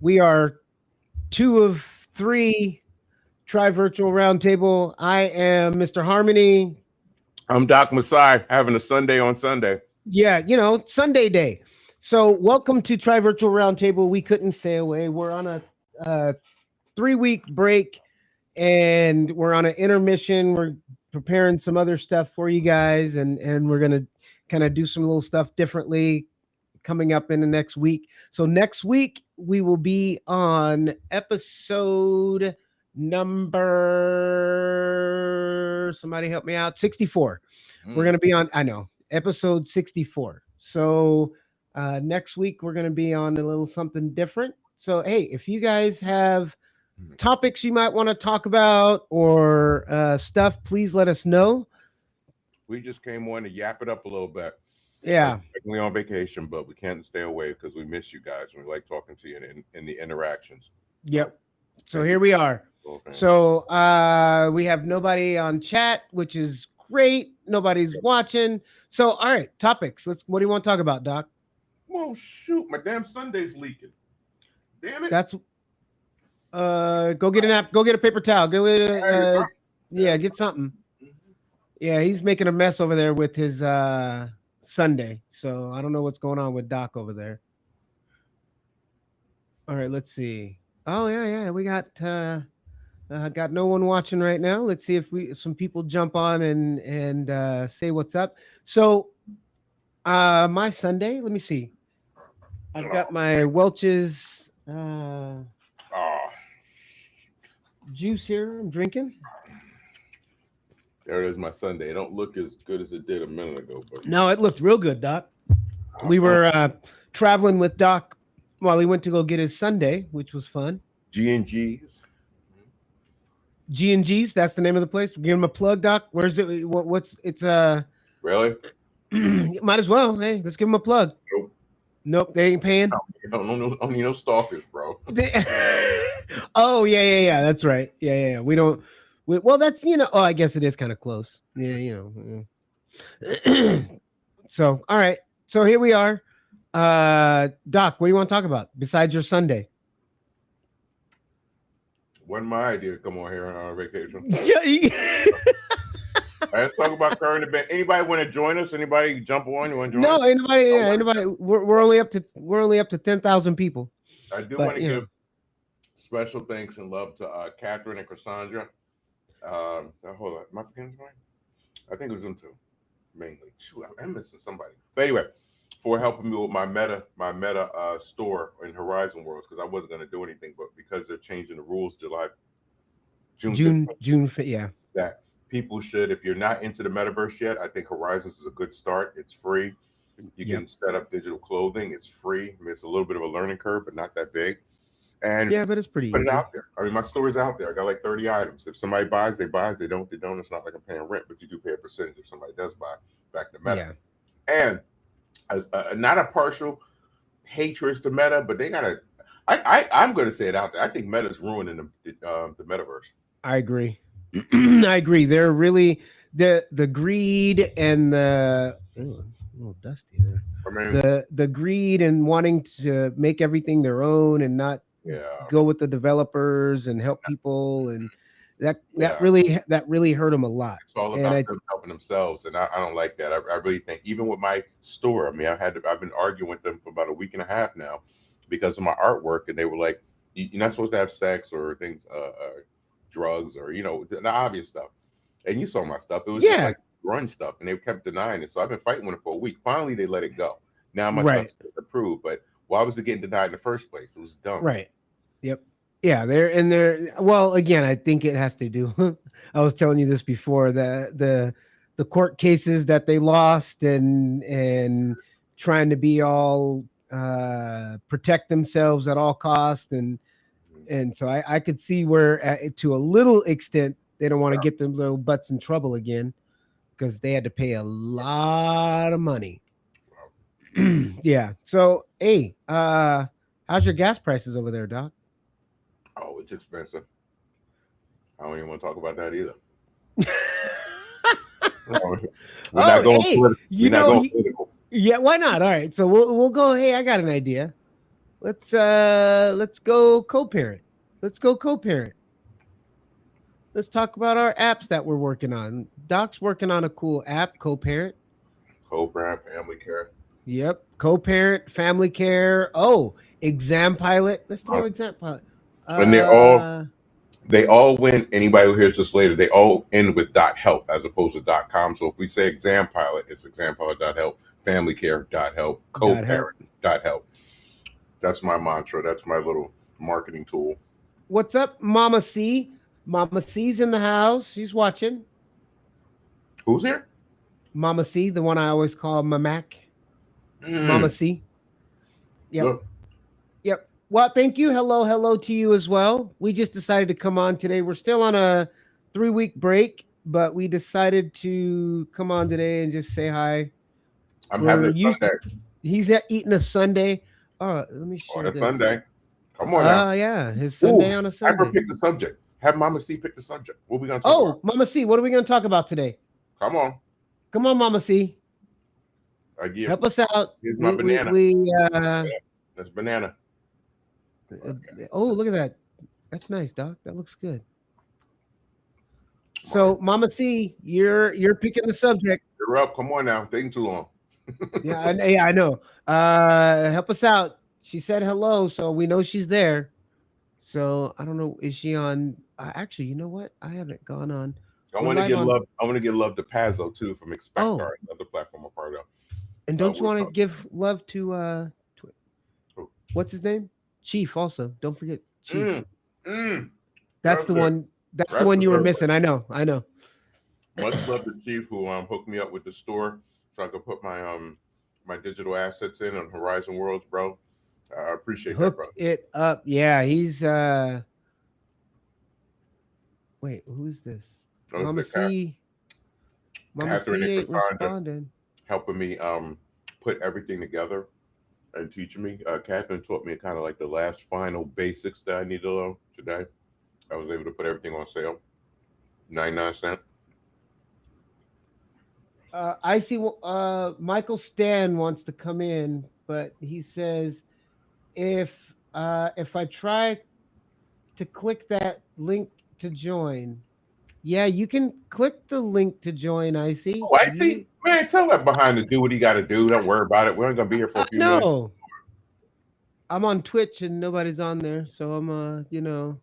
We are two of three Tri Virtual Roundtable. I am Mr. Harmony. I'm Doc Masai, having a Sunday on Sunday. Yeah, Sunday day. So, welcome to Tri Virtual Roundtable. We couldn't stay away. We're on a 3-week break and we're on an intermission. We're preparing some other stuff for you guys, and we're going to kind of do some little stuff differently coming up in the next week. So next week we will be on episode number, somebody help me out, 64. We're going to be on, episode 64. So next week we're going to be on a little something different. So hey, if you guys have topics you might want to talk about or stuff, please let us know. We just came on to yap it up a little bit. Yeah, we're on vacation, but we can't stay away because we miss you guys and we like talking to you in the interactions. Yep. So here we are. Okay. So we have nobody on chat, which is great. Nobody's watching. So all right, topics. What do you want to talk about, Doc? Well, shoot, my damn Sunday's leaking. Damn it. That's go get an app. Go get a paper towel. Go get get something. Yeah, he's making a mess over there with his Sunday. So I don't know what's going on with Doc over there. All right, let's see. Oh yeah, we got no one watching right now. Let's see if some people jump on and say what's up. So my Sunday, let me see. I've got my Welch's juice here. I'm drinking. There it is, my Sunday. It don't look as good as it did a minute ago. But no, it looked real good, Doc. We were traveling with Doc while he went to go get his Sunday, which was fun. G&G's. G&G's, that's the name of the place. Give him a plug, Doc. Where's it? It's Really? Might as well. Hey, let's give him a plug. Nope, they ain't paying. No stalkers, bro. Oh yeah. That's right. Yeah. We don't. Well, that's I guess it is kind of close. Yeah. So, all right. So here we are. Doc, what do you want to talk about besides your Sunday? Wasn't my idea to come on here on our vacation. Let's talk about current event. Anybody want to join us? Anybody jump on? You want to join? No, anybody. Yeah, anybody. We're only up to 10,000 people. I do want to give special thanks and love to Catherine and Cassandra. Hold on, my friends, I think it was them two, mainly. Shoot, I'm missing somebody. But anyway, for helping me with my meta store in Horizon Worlds, because I wasn't going to do anything, but because they're changing the rules June, yeah. That people should, if you're not into the metaverse yet, I think Horizons is a good start. It's free. You can set up digital clothing. It's free. I mean, it's a little bit of a learning curve, but not that big. And yeah, but it's pretty easy. Put it out there. I mean, my store's out there. I got like 30 items. If somebody buys, they buy. If they don't, they don't. It's not like I'm paying rent, but you do pay a percentage if somebody does buy back to Meta. Yeah. And as not a partial hatred to Meta, but they gotta. I'm going to say it out there. I think Meta's ruining the metaverse. I agree. I agree. They're really the greed and the. Ooh, a little dusty there. I mean, the greed and wanting to make everything their own and not go with the developers and help people, and that really hurt them a lot. It's all about them helping themselves, and I don't like that. I really think even with my store, I mean, I've been arguing with them for about a week and a half now because of my artwork, and they were like, "You're not supposed to have sex or things, drugs, or the obvious stuff." And you saw my stuff; it was just like run stuff, and they kept denying it. So I've been fighting with it for a week. Finally, they let it go. Now my stuff's approved, but why was it getting denied in the first place? It was dumb. Right. Yep. Yeah. They're well, again, I think it has to do. I was telling you this before, the court cases that they lost and trying to be all protect themselves at all costs, and so I could see where to a little extent they don't want to get their little butts in trouble again, because they had to pay a lot of money. Yeah. So, hey, how's your gas prices over there, Doc? Oh, it's expensive. I don't even want to talk about that either. We're not going political. Yeah, why not? All right. So we'll go. Hey, I got an idea. Let's go co-parent. Let's go co-parent. Let's talk about our apps that we're working on. Doc's working on a cool app, co-parent. Co-parent, family care. Yep, co-parent, family care. Oh, exam pilot. Let's throw exam pilot. And they all went, anybody who hears this later, they all end with .help as opposed to .com. So if we say exam pilot, it's exampilot.help, family care.help, co-parent.help. That's my mantra. That's my little marketing tool. What's up, Mama C? Mama C's in the house. She's watching. Who's here? Mama C, the one I always call Mac. Mama C. Yep. Look. Yep. Well, thank you. Hello to you as well. We just decided to come on today. We're still on a 3-week break, but we decided to come on today and just say hi. I'm having a Sunday. He's eating a Sunday. All right, let me share this. Sunday. Come on now. Yeah, his Sunday on a Sunday. Ever pick the subject. Have Mama C pick the subject. What are we going to talk about? Mama C, what are we going to talk about today? Come on. Come on, Mama C. Help us out. Here's my banana. That's banana. Oh, look at that. That's nice, Doc. That looks good. So, Mama C, you're picking the subject. You're up. Come on now. Taking too long. Yeah, I know. Help us out. She said hello, so we know she's there. So I don't know. Is she on? Actually, you know what? I haven't gone on. I want to give love. I want to give love to Pazzo too from Expect Art, another platform I'm part of. And don't you want to give love to what's his name? Chief. Also, don't forget Chief. That's the one. That's the one you were missing. I know. Much love to Chief who hooked me up with the store so I could put my my digital assets in on Horizon Worlds, bro. I appreciate that, bro. It up. Yeah, he's wait, who's this? Mama C. Mama C ain't responding. Helping me put everything together and teaching me. Catherine taught me kind of like the last final basics that I need to learn today. I was able to put everything on sale. 99 cents. I see Michael Stan wants to come in, but he says if I try to click that link to join, yeah, you can click the link to join. I see. Oh, I see. Man, tell that behind to do what he got to do. Don't worry about it. We're not gonna be here for a few minutes. No, I'm on Twitch and nobody's on there, so I'm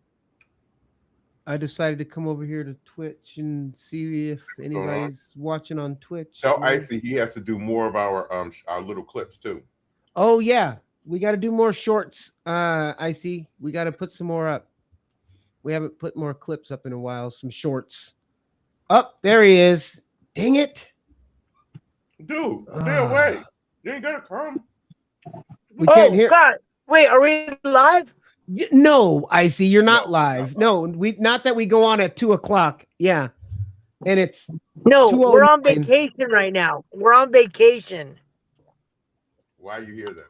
I decided to come over here to Twitch and see if anybody's watching on Twitch. Tell Icy he has to do more of our little clips too. Oh yeah, we got to do more shorts. Icy, we got to put some more up. We haven't put more clips up in a while. Some shorts. Up there he is. Dang it, dude! Stay away. You ain't gotta come. We can't hear. God. Wait, are we live? No, I see you're not live. No, we not that we go on at 2:00. Yeah, and it's we're on vacation right now. We're on vacation. Why are you here then?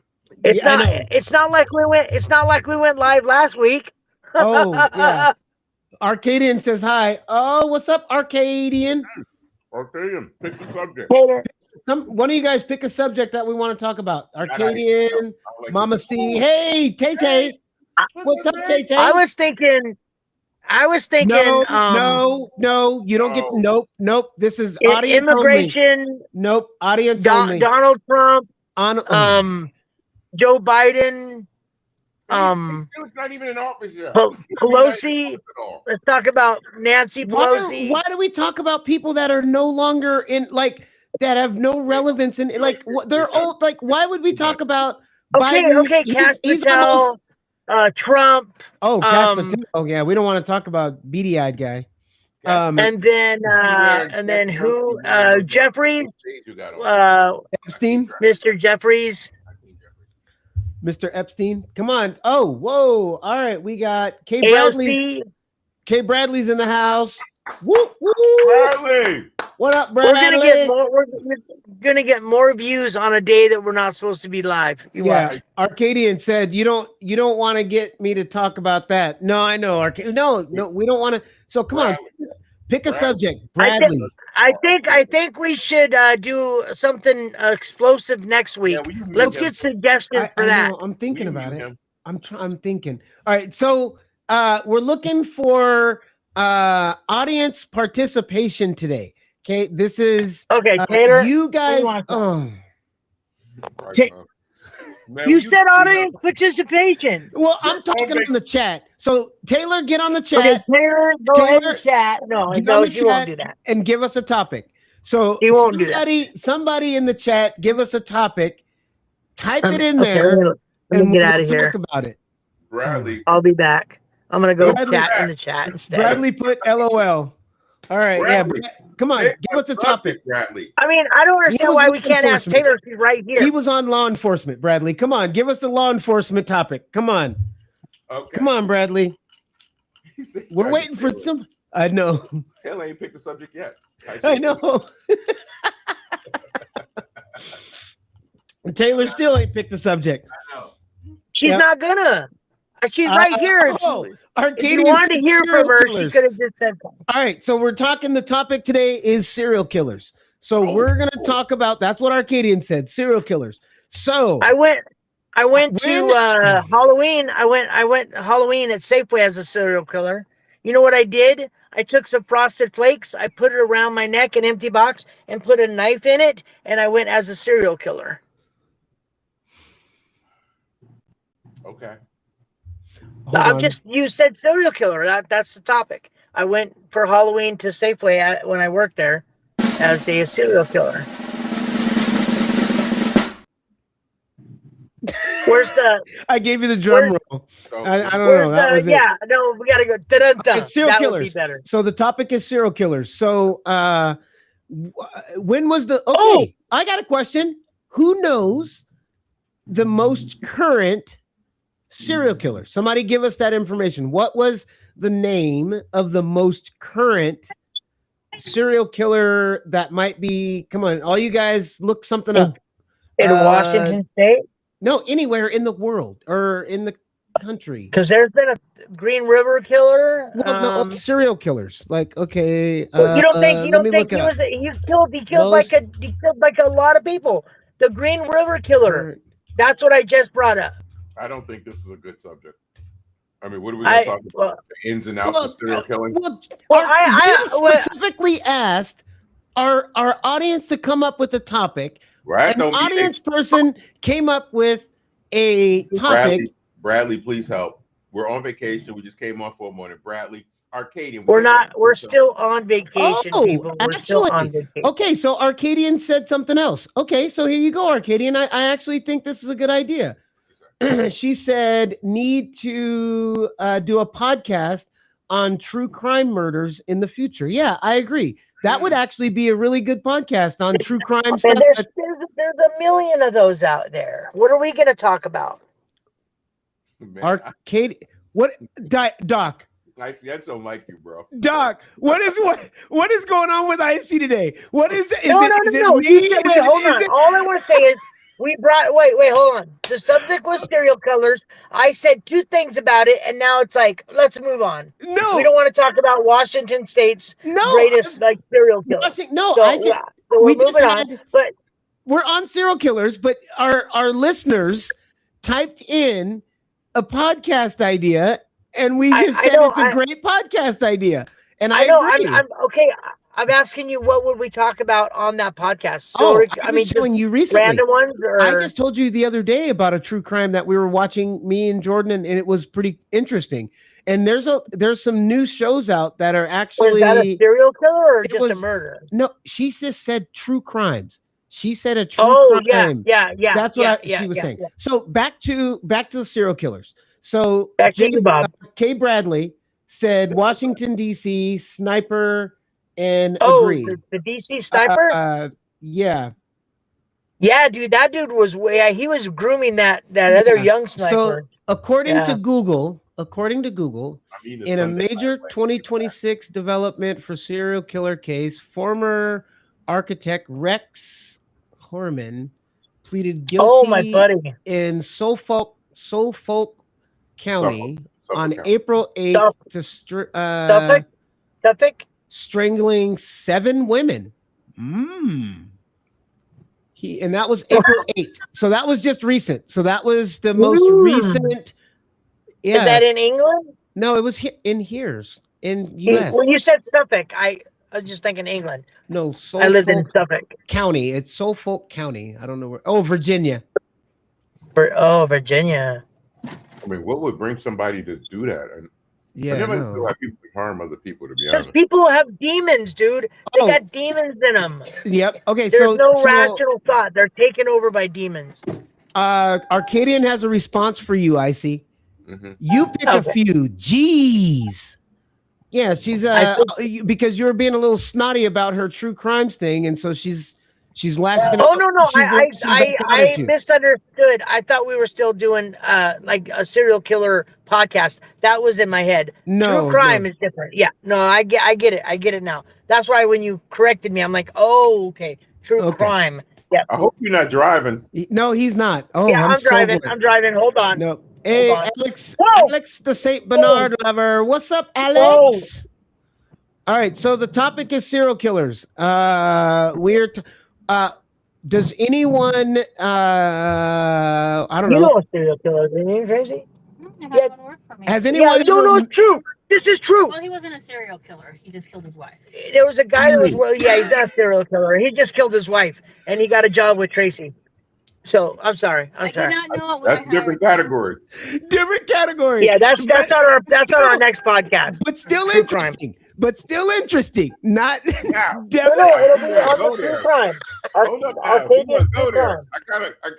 It's not like we went. It's not like we went live last week. Oh yeah. Arcadian says hi. Oh, what's up, Arcadian? Arcadian, pick the subject. One of you guys pick a subject that we want to talk about. Arcadian, Mama C. Hey, Tay Tay. What's up, Tay Tay? I was thinking. No, you don't get. Nope. This is audience immigration. Only. Nope, audience only. Donald Trump. Joe Biden. He's not even in office yet. Pelosi. Let's talk about Nancy Pelosi. Why do we talk about people that are no longer in, like, that have no relevance in, like, they're old? Like, why would we talk about Biden? Okay, Cash Patel. Trump. Oh, Cash Patel. Oh, yeah. We don't want to talk about beady-eyed guy. And then who? Jeffries. Epstein. Mr. Jeffries. Mr. Epstein. Come on. Oh, whoa. All right. We got Kay Bradley. Kay Bradley's in the house. Woo, woo. Bradley. What up, Bradley? We're gonna get more views on a day that we're not supposed to be live. Arcadian said you don't want to get me to talk about that. No, I know. No, we don't want to. So come on. Pick a Brad- subject, I Bradley. I think we should do something explosive next week. Yeah, will you mute Let's him? get suggestions for I that. know, I'm thinking Will you about mute it. him? I'm thinking. All right, so we're looking for audience participation today. Okay, this is Okay, Taylor. you guys. want to Oh, Ta- Man, you will said audience participation. well, I'm talking on the chat. So Taylor, get on the Okay, chat Taylor, go ahead Taylor, and chat. No, get no, on the she won't chat do that. and give us a topic. So She won't do that. somebody in the chat, give us a topic. Type it in Okay, there, let and me get we'll out of here. talk about it. Bradley, I'll be back. I'm gonna go Bradley- chat in the chat instead. Bradley put LOL. All right, Bradley, come on, pick give us a subject, topic. Bradley. I mean, I don't understand was why law we can't ask enforcement. Taylor. She's right here. He was on law enforcement, Bradley. Come on, give us a law enforcement topic. Come on, Okay. come on, Bradley. He said, We're "Try waiting to for Taylor." some. I know. Taylor ain't picked the subject yet. I know. Taylor still ain't picked the subject. I know. She's Yeah. not gonna. She's right here. If Oh, if you Arcadian wanted to said hear serial from her, she killers. could have just said something. All right, so we're talking. The topic today is serial killers. So Oh, we're gonna cool. talk about. That's what Arcadian said. Serial killers. So I went to When- Halloween. I went Halloween at Safeway as a serial killer. You know what I did? I took some Frosted Flakes, I put it around my neck, an empty box, and put a knife in it, and I went as a serial killer. Okay. hold on. You said serial killer. That's the topic. I went for Halloween to Safeway when I worked there as a serial killer. Where's the I gave you the drum roll. So, I don't know. where's That the was it. yeah, no, we gotta go dun-dun-dun. It's serial That killers. would be better. So the topic is serial killers. So when was the okay? Oh! I got a question. Who knows the most current serial killer? Somebody give us that information. What was the name of the most current serial killer that might be? Come on, all you guys, look something up. In Washington State? No, anywhere in the world or in the country. Because there's been a Green River killer. Well, no, serial killers. Like, okay, you don't think let me look it up. he killed like a lot of people. The Green River killer. That's what I just brought up. I don't think this is a good subject. I mean, what are we going to talk about? The ins and outs of serial killing? We specifically asked our audience to come up with a topic. Right? An audience person came up with a topic. Bradley, please help. We're on vacation. We just came off for a morning. Bradley, Arcadian. We're still on vacation, people. We're still on vacation. Okay, so Arcadian said something else. Okay, so here you go, Arcadian. I actually think this is a good idea. She said, need to do a podcast on true crime murders in the future. Yeah, I agree. That would actually be a really good podcast on true crime stuff. There's a million of those out there. What are we going to talk about? Arcade. What, Doc? I just don't like you, bro. Doc, what is going on with IC today? What is it? No. You said, wait, hold on. All I want to say is wait, hold on. The subject was serial killers. I said two things about it, and now it's like, let's move on. No, we don't want to talk about Washington State's greatest serial killer. But we're on serial killers, but our listeners typed in a podcast idea, and we just said it's a great podcast idea. And I know. Agree. I'm okay. I'm asking you, what would we talk about on that podcast? So, I mean, showing you recently random ones. Or? I just told you the other day about a true crime that we were watching, me and Jordan, and it was pretty interesting. And there's some new shows out that are actually. Was that a serial killer or just a murder? No, she just said true crimes. She said a true crime. Yeah. That's what she was saying. Yeah. So back to the serial killers. So back to you, Bob. Kay Bradley said Washington D.C. sniper. And agree. The DC sniper? Yeah, dude, that dude was he was grooming that other young sniper. So according to Google, in a major 2026 development for serial killer case, former architect Rex Horman pleaded guilty in Suffolk County on April 8th to Suffolk? strangling 7 women. And that was April 8th. So that was just recent. So that was the most recent. Yeah. Is that in England? No, it was in US. When you said Suffolk, I was just thinking England. No, I lived in Suffolk County. It's Suffolk County. I don't know where. Oh, Virginia. Virginia. I mean, what would bring somebody to do that? And Yeah, I never feel like people harm other people, to be honest. Because people have demons, dude. They got demons in them. Yep. Okay. There's no rational thought. They're taken over by demons. Arcadian has a response for you, Icy. Mm-hmm. You pick a few. Jeez. Yeah, she's because you were being a little snotty about her true crimes thing, and so she's lashing. Oh no, I misunderstood. I thought we were still doing like a serial killer podcast. That was in my head. No, true crime is different. Yeah, no, I get it. I get it now. That's why when you corrected me, I'm like, oh, okay, true crime. Yeah. I hope you're not driving. No, he's not. Oh, yeah, I'm driving. I'm driving. Hold on. No. Hey, Alex, the Saint Bernard lover. What's up, Alex? All right. So the topic is serial killers. Does anyone? I don't know. You know a serial killer, do you, Tracy? Yeah. Work for me. Has anyone? No, it's true. This is true. Well, he wasn't a serial killer. He just killed his wife. There was a guy that was. Well, yeah, he's not a serial killer. He just killed his wife, and he got a job with Tracy. So I'm sorry. I did not know what that's different category. Different category. Yeah, that's on our next podcast. But still interesting. But still interesting. Not definitely. It'll be on the true crime. Hold up, we must go there.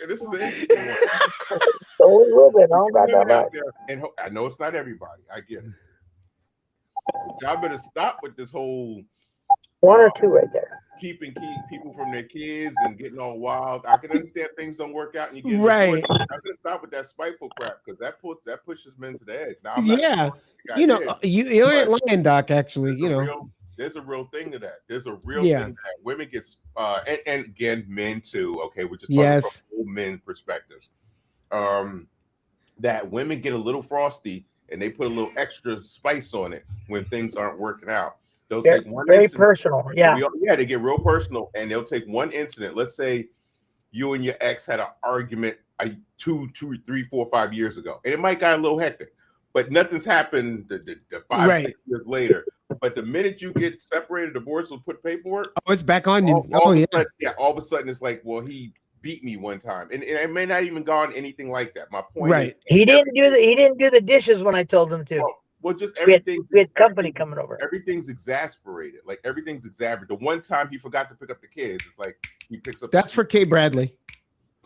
This is an interesting one. A little bit. And I know it's not everybody. I get it. Y'all better stop with this whole 1 or 2 right there. Keeping people from their kids and getting all wild. I can understand things don't work out and you get right. I'm gonna stop with that spiteful crap because that pushes men to the edge. Now, you ain't lying, Doc. Actually, there's a real thing to that. There's a real thing that women get, and again, men too. Okay, we're just talking from old men perspectives. That women get a little frosty and they put a little extra spice on it when things aren't working out. They'll take one very personal. Yeah. They get real personal and they'll take one incident. Let's say you and your ex had an argument 2, 3, 4, 5 years ago. And it might got a little hectic, but nothing's happened the 5, 6 years later. But the minute you get separated, divorced, or put paperwork, it's back on you. All of a sudden it's like, well, he beat me one time. And it may not even gone anything like that. My point is he didn't do the dishes when I told him to. Well, just everything. We had company coming over. Everything's exasperated. Like everything's exasperated. The one time he forgot to pick up the kids, it's like he picks up. That's for Kay Bradley.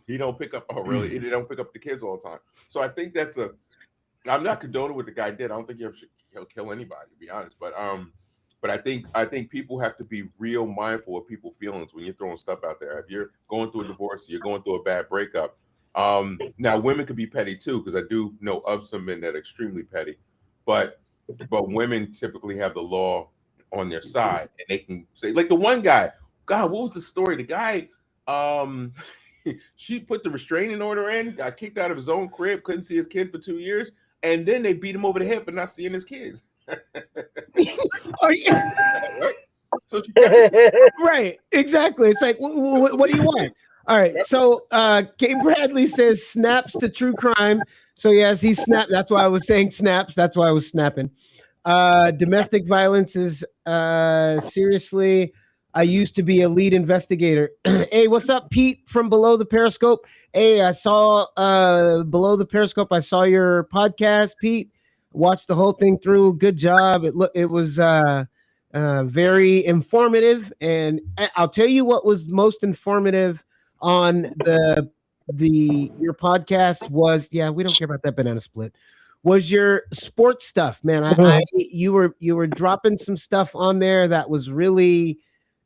He don't pick up. Oh, really? He don't pick up the kids all the time. So I think that's I'm not condoning what the guy did. I don't think he'll kill anybody, to be honest. But I think people have to be real mindful of people's feelings when you're throwing stuff out there. If you're going through a divorce, you're going through a bad breakup. Now women could be petty too, because I do know of some men that are extremely petty. But women typically have the law on their side, and they can say, like the one guy. God, what was the story? The guy, she put the restraining order in, got kicked out of his own crib, couldn't see his kid for 2 years, and then they beat him over the head for not seeing his kids. Right? So right, exactly. It's like, what do you want? All right, so Kay Bradley says snaps to true crime. So yes, he snapped. That's why I was saying snaps. That's why I was snapping. Domestic violence is seriously. I used to be a lead investigator. Hey, what's up, Pete from Below the Periscope? Hey, I saw Below the Periscope. I saw your podcast, Pete. Watched the whole thing through. Good job. It was very informative, and I'll tell you what was most informative on your podcast was, we don't care about that banana split, was your sports stuff, man. You were dropping some stuff on there that was really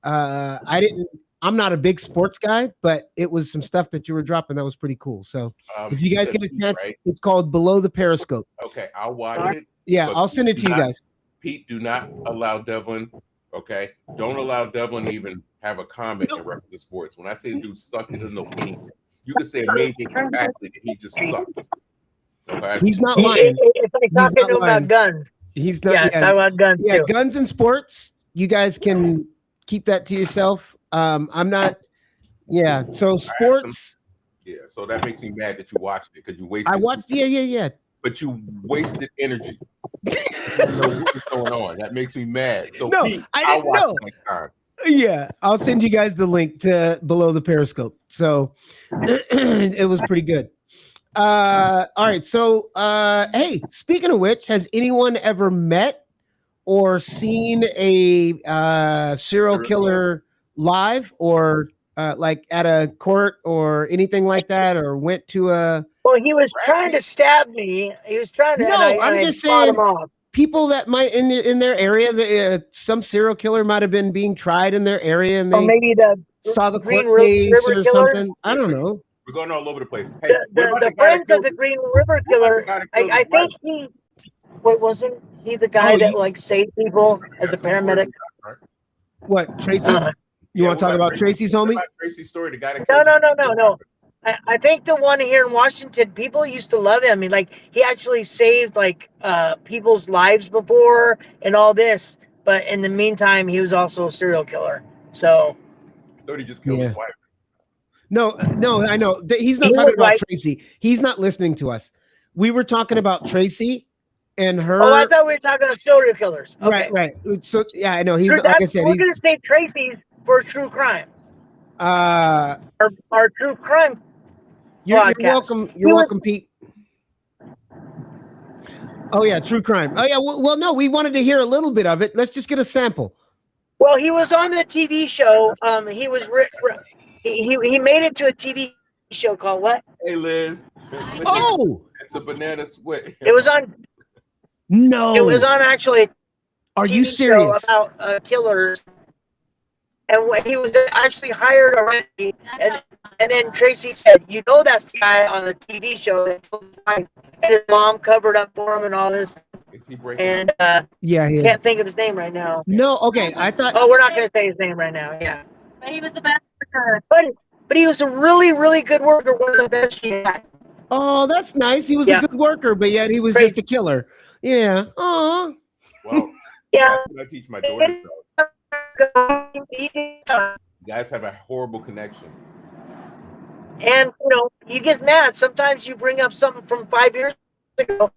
I'm not a big sports guy, but it was some stuff that you were dropping that was pretty cool. So if you guys get a chance, it's called Below the Periscope. Okay, I'll watch it. Yeah, I'll send it to you guys. Pete, do not allow Devlin. Okay, don't allow Devlin to even have a comment in reference to sports. When I say the dude sucked, it doesn't know anything. You can say amazing athlete, he just sucks. Okay, he's not lying. It's like talking about guns. He's not. Yeah, talking about guns too. Guns and sports. you guys can keep that to yourself. I'm not. Yeah. So sports. Yeah. So that makes me mad that you watched it because you wasted. I watched. Yeah. But you wasted energy. You didn't know what was going on. That makes me mad. So No, Pete, I I'll didn't watch know. it next time. Yeah, I'll send you guys the link to below the Periscope. So it was pretty good. All right. So hey, speaking of which, has anyone ever met or seen a serial killer live or like at a court or anything like that, or went to a? Well, he was trying to stab me. He was trying to. No, I'm just fought saying him off. people that might in their area, some serial killer might have been being tried in their area, and Or they maybe the saw the Green court case River or Killer. something. I don't know. We're going all over the place. Hey, The friends of the Green River Killer. I think he. What wasn't he the guy that like saved people as a paramedic? What, Tracy's? You want to talk about Tracy's homie? Tracy's story. The guy that No. I think the one here in Washington, people used to love him. I mean, like he actually saved like people's lives before and all this. But in the meantime, he was also a serial killer. So. I thought he just killed his wife. No, I know. He's not talking about Tracy. He's not listening to us. We were talking about Tracy and her. Oh, I thought we were talking about serial killers. Okay. Right. So yeah, I know. He's not, like I said. We're going to save Tracy for true crime. Our true crime. You're welcome. You're welcome, Pete. Oh yeah, true crime. Oh yeah. Well, no, we wanted to hear a little bit of it. Let's just get a sample. Well, he was on the TV show. He was he made it to a TV show called what? Hey, Liz. Oh, it's a banana split. It was on. No, it was on actually. Are you serious? About killers, and he was actually hired already. And then Tracy said, "You know that's the guy on the TV show that killed his wife, and his mom covered up for him and all this." Is he breaking? And yeah, he can't think of his name right now. No, okay. I thought. Oh, we're not going to say his name right now. Yeah, But he was the best worker. but he was a really, really good worker. One of the best she had. Oh, that's nice. He was a good worker, but yet he was just a killer. Yeah. Oh. Well, yeah. I teach my daughter. You guys have a horrible connection. And you get mad. Sometimes you bring up something from 5 years ago.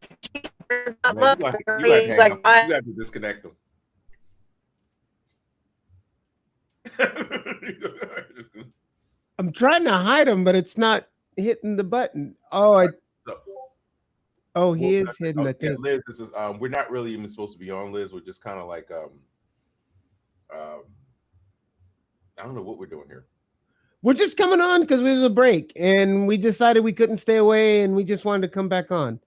You have to disconnect them. I'm trying to hide him, but it's not hitting the button. Oh, he is hidden. I think. Liz, this is we're not really even supposed to be on, Liz. We're just kind of like I don't know what we're doing here. We're just coming on because there was a break, and we decided we couldn't stay away, and we just wanted to come back on.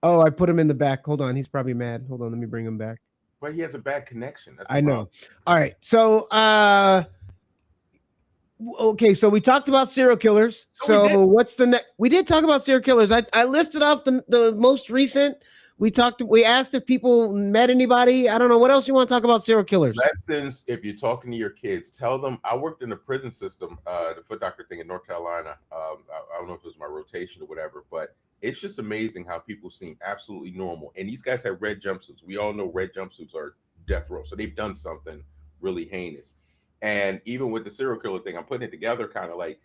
Oh, I put him in the back. Hold on, he's probably mad. Hold on, let me bring him back. Well, he has a bad connection. I know. All right, so okay, so we talked about serial killers. So what's the next? We did talk about serial killers. I listed off the most recent. We asked if people met anybody. I don't know what else you want to talk about serial killers. Lessons, if you're talking to your kids, tell them. I worked in the prison system, the foot doctor thing in North Carolina. I don't know if it was my rotation or whatever, but it's just amazing how people seem absolutely normal. And these guys have red jumpsuits. We all know red jumpsuits are death row. So they've done something really heinous. And even with the serial killer thing, I'm putting it together kind of like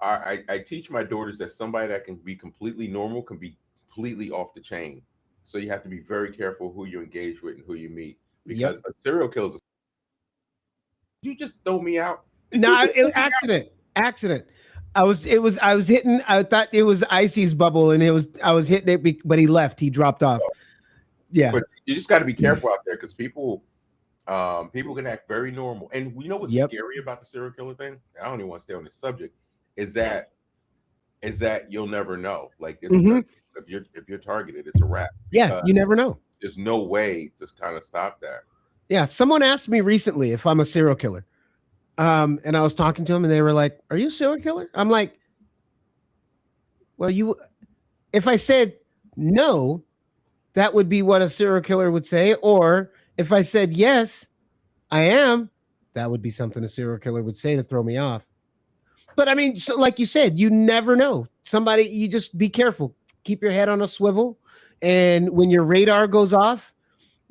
I teach my daughters that somebody that can be completely normal can be completely off the chain. So you have to be very careful who you engage with and who you meet, because a serial killer. You just throw me out. No, accident. I was hitting. I thought it was Icy's bubble, and I was hitting it, but he left. He dropped off. Yeah, but you just got to be careful out there because people can act very normal. And you know what's scary about the serial killer thing? I don't even want to stay on this subject. Is that you'll never know. Like if you're targeted, it's a wrap. Yeah, you never know. There's no way to kind of stop that. Yeah, someone asked me recently if I'm a serial killer. And I was talking to them, and they were like, "Are you a serial killer?" I'm like, "Well, if I said no, that would be what a serial killer would say. Or if I said yes, I am, that would be something a serial killer would say to throw me off." But I mean, so like you said, you never know. You just be careful. Keep your head on a swivel. And when your radar goes off,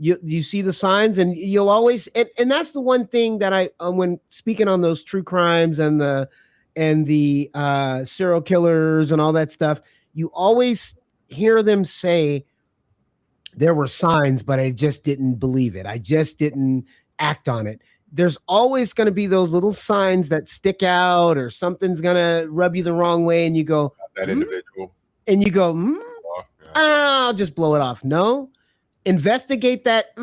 you see the signs, and you'll always, and that's the one thing that I when speaking on those true crimes and the serial killers and all that stuff, you always hear them say there were signs, but I just didn't believe it. I just didn't act on it. There's always going to be those little signs that stick out, or something's going to rub you the wrong way, and you go, that individual, and you go, I'll just blow it off. No, investigate that,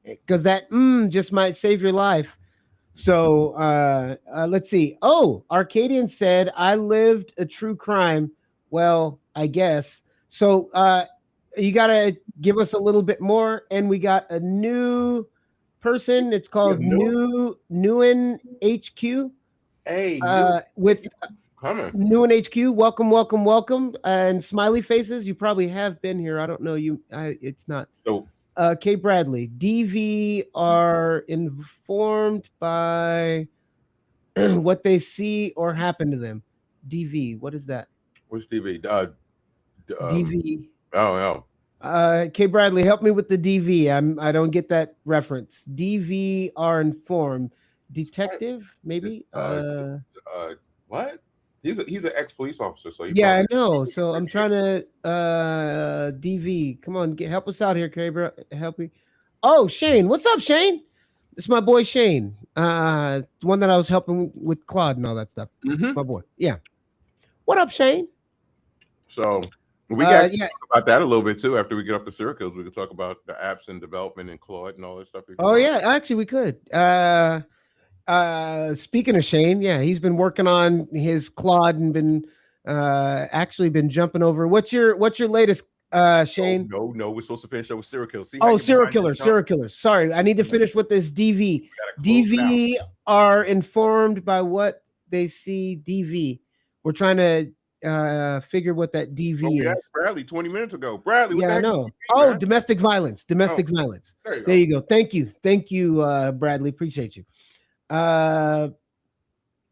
because that just might save your life. So let's see. Oh, Arcadian said, I lived a true crime. Well, I guess. So you got to give us a little bit more. And we got a new person. It's called Newen HQ. Hey, with coming. Newen HQ. Welcome. And smiley faces. You probably have been here. I don't know. It's not. So. K. Bradley, DV are informed by what they see or happen to them. DV, what is that? What's DV? DV. Oh, no. K. Bradley, help me with the DV. I don't get that reference. DV are informed. Detective, maybe? What? He's an ex-police officer, so I know. So I'm trying to DV. Come on, help us out here, K. Help me. Oh, Shane, what's up, Shane? It's my boy Shane, the one that I was helping with Claude and all that stuff. It's my boy. Yeah. What up, Shane? So we got to talk about that a little bit too. After we get off the serial kills, we can talk about the apps and development and Claude and all that stuff. Oh yeah, actually we could. Speaking of Shane, he's been working on his Claude and been actually been jumping over. What's your latest, Shane? No, we're supposed to finish up with serial killers. Serial killers. Sorry, I need to finish with this DV. DV are informed by what they see. DV. We're trying to figure what that DV is. Bradley, 20 minutes ago. Bradley, I know. Domestic violence. Violence. There you go. Thank you, Bradley. Appreciate you.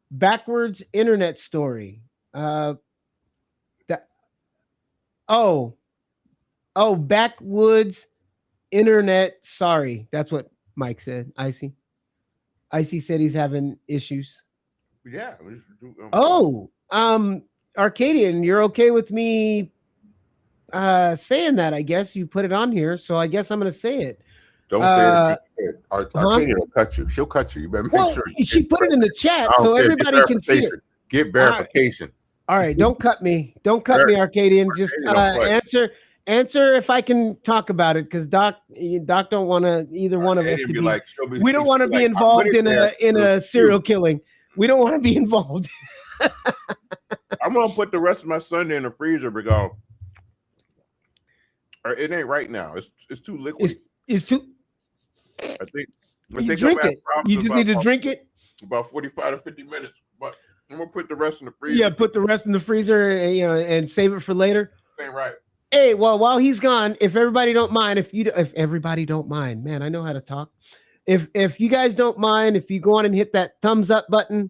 Backwards internet story. Backwoods internet. Sorry, that's what Mike said. Icy said he's having issues. Yeah. Arcadian, you're okay with me saying that? I guess you put it on here, so I guess I'm gonna say it. Don't say it. Arcadian will cut you. She'll cut you. You better make sure. She put it in the chat so everybody can see it. Get verification. All right. Don't cut me. Don't cut me, Arcadian. Just answer if I can talk about it, because Doc don't want to either one of us to be. We don't want to be involved in a serial killing. We don't want to be involved. I'm gonna put the rest of my Sunday in the freezer, because it ain't right now. It's too liquid. It's too. I think drink it. You just need to drink it. About 45 to 50 minutes, but I'm gonna put the rest in the freezer. Yeah, put the rest in the freezer, and save it for later. Ain't right. Hey, well, while he's gone, if everybody don't mind, if everybody don't mind, man, I know how to talk. If you guys don't mind, if you go on and hit that thumbs up button,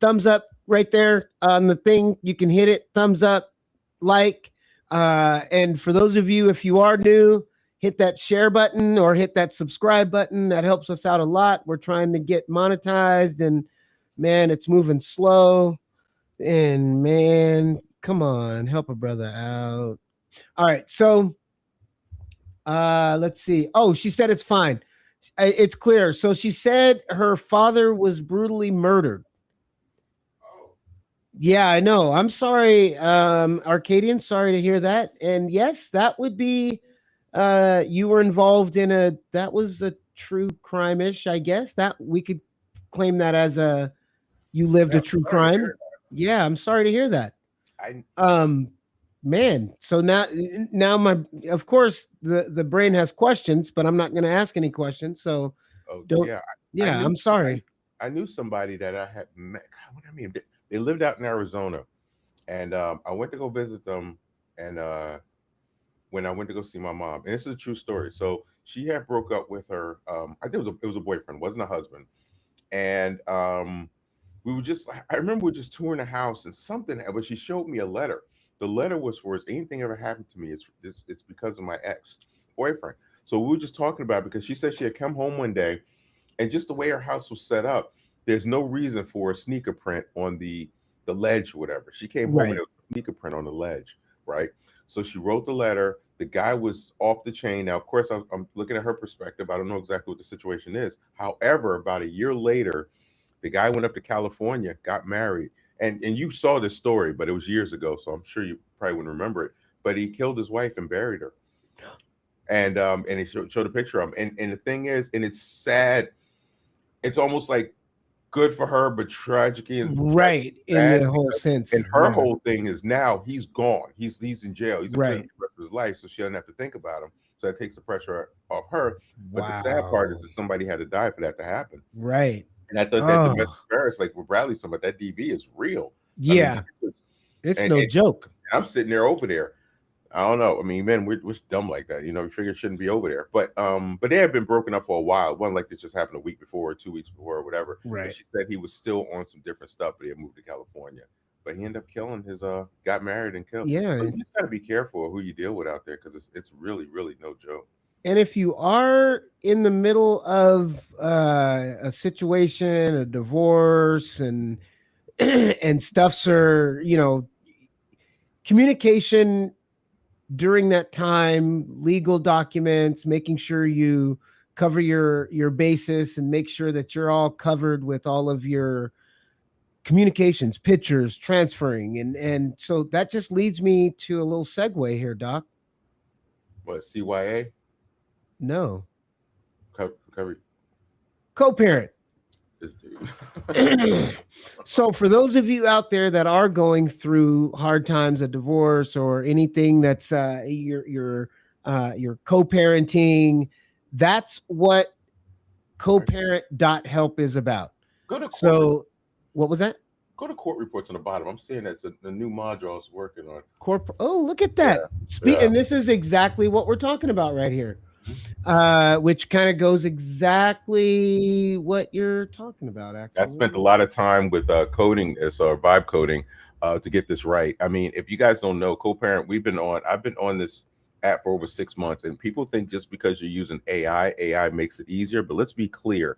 thumbs up right there on the thing, you can hit it, thumbs up, like, and for those of you, if you are new, hit that share button or hit that subscribe button. That helps us out a lot. We're trying to get monetized, and man, it's moving slow. And man, come on, help a brother out. All right, so let's see. Oh, she said it's fine. It's clear. So she said her father was brutally murdered. Yeah, I know. I'm sorry, Arcadian. Sorry to hear that. And yes, that would be. You were involved in that was a true crime-ish, I guess. That we could claim that as you lived a true crime. Yeah, I'm sorry to hear that. Man. So now of course the brain has questions, but I'm not going to ask any questions. So I'm sorry. I knew somebody that I had met. What I mean, they lived out in Arizona, and I went to go visit them, and when I went to go see my mom, and this is a true story. So she had broke up with her. I think it was a boyfriend, wasn't a husband. And we were just, I remember we were just touring the house and something, but she showed me a letter. The letter was for, if anything ever happened to me, it's because of my ex-boyfriend. So we were just talking about it because she said she had come home one day, and just the way her house was set up, there's no reason for a sneaker print on the ledge or whatever. She came home and Right. there was a sneaker print on the ledge, right? So she wrote the letter. The guy was off the chain. Now, of course, I'm looking at her perspective. I don't know exactly what the situation is. However, about a year later, the guy went up to California, got married, and you saw this story, but it was years ago, so I'm sure you probably wouldn't remember it. But he killed his wife and buried her, and he showed a picture of him. And the thing is, and it's sad. It's almost like good for her, but tragic and Right. In sad the whole because, sense. and her Yeah. whole thing is now he's gone. He's in jail. He's in prison Right. for the rest of his life, so she doesn't have to think about him. So that takes the pressure off her. But the sad part is Wow. that somebody had to die for that to happen. Right. And I thought that Oh. domestic violence, like what Bradley's talking about, that DV is real. Yeah. I mean, It's and- no and- joke. I'm sitting there over there. I don't know. I mean, man, we're dumb like that. You know, we figure it shouldn't be over there. But they have been broken up for a while. It wasn't like this just happened a week before or 2 weeks before or whatever. Right. But she said he was still on some different stuff, but he had moved to California. But he ended up killing his got married and killed. Yeah. So you just gotta be careful of who you deal with out there because it's really, really no joke. And if you are in the middle of a situation, a divorce, and and stuffs are, communication during that time, legal documents, making sure you cover your basis and make sure that you're all covered with all of your communications, pictures, transferring, and so that just leads me to a little segue here, Doc. What, CYA? No, Cover co-parent. this dude. So for those of you out there that are going through hard times, a divorce or anything that's your co-parenting, that's what co-parent.help is about. Go to court. So what was that? Go to court reports on the bottom. I'm seeing that's a new module I was working on. Oh, look at that. Yeah. And this is exactly what we're talking about right here. Which kind of goes exactly what you're talking about. Actually, I spent a lot of time with coding this or vibe coding to get this right. I mean, if you guys don't know, co-parent, I've been on this app for over 6 months, and people think just because you're using AI makes it easier. But let's be clear,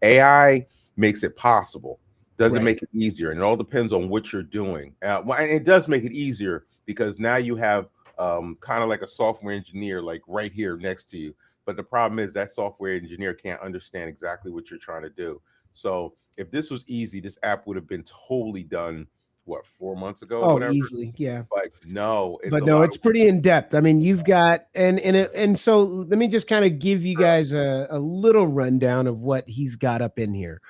AI makes it possible. Doesn't Right. make it easier, and it all depends on what you're doing. And it does make it easier because now you have kind of like a software engineer like right here next to you. But the problem is that software engineer can't understand exactly what you're trying to do. So if this was easy, this app would have been totally done, 4 months ago or Oh, whatever. easily, yeah. But no, it's But a no, lot it's of- pretty in depth. I mean, you've got and so let me just kind of give you guys a little rundown of what he's got up in here.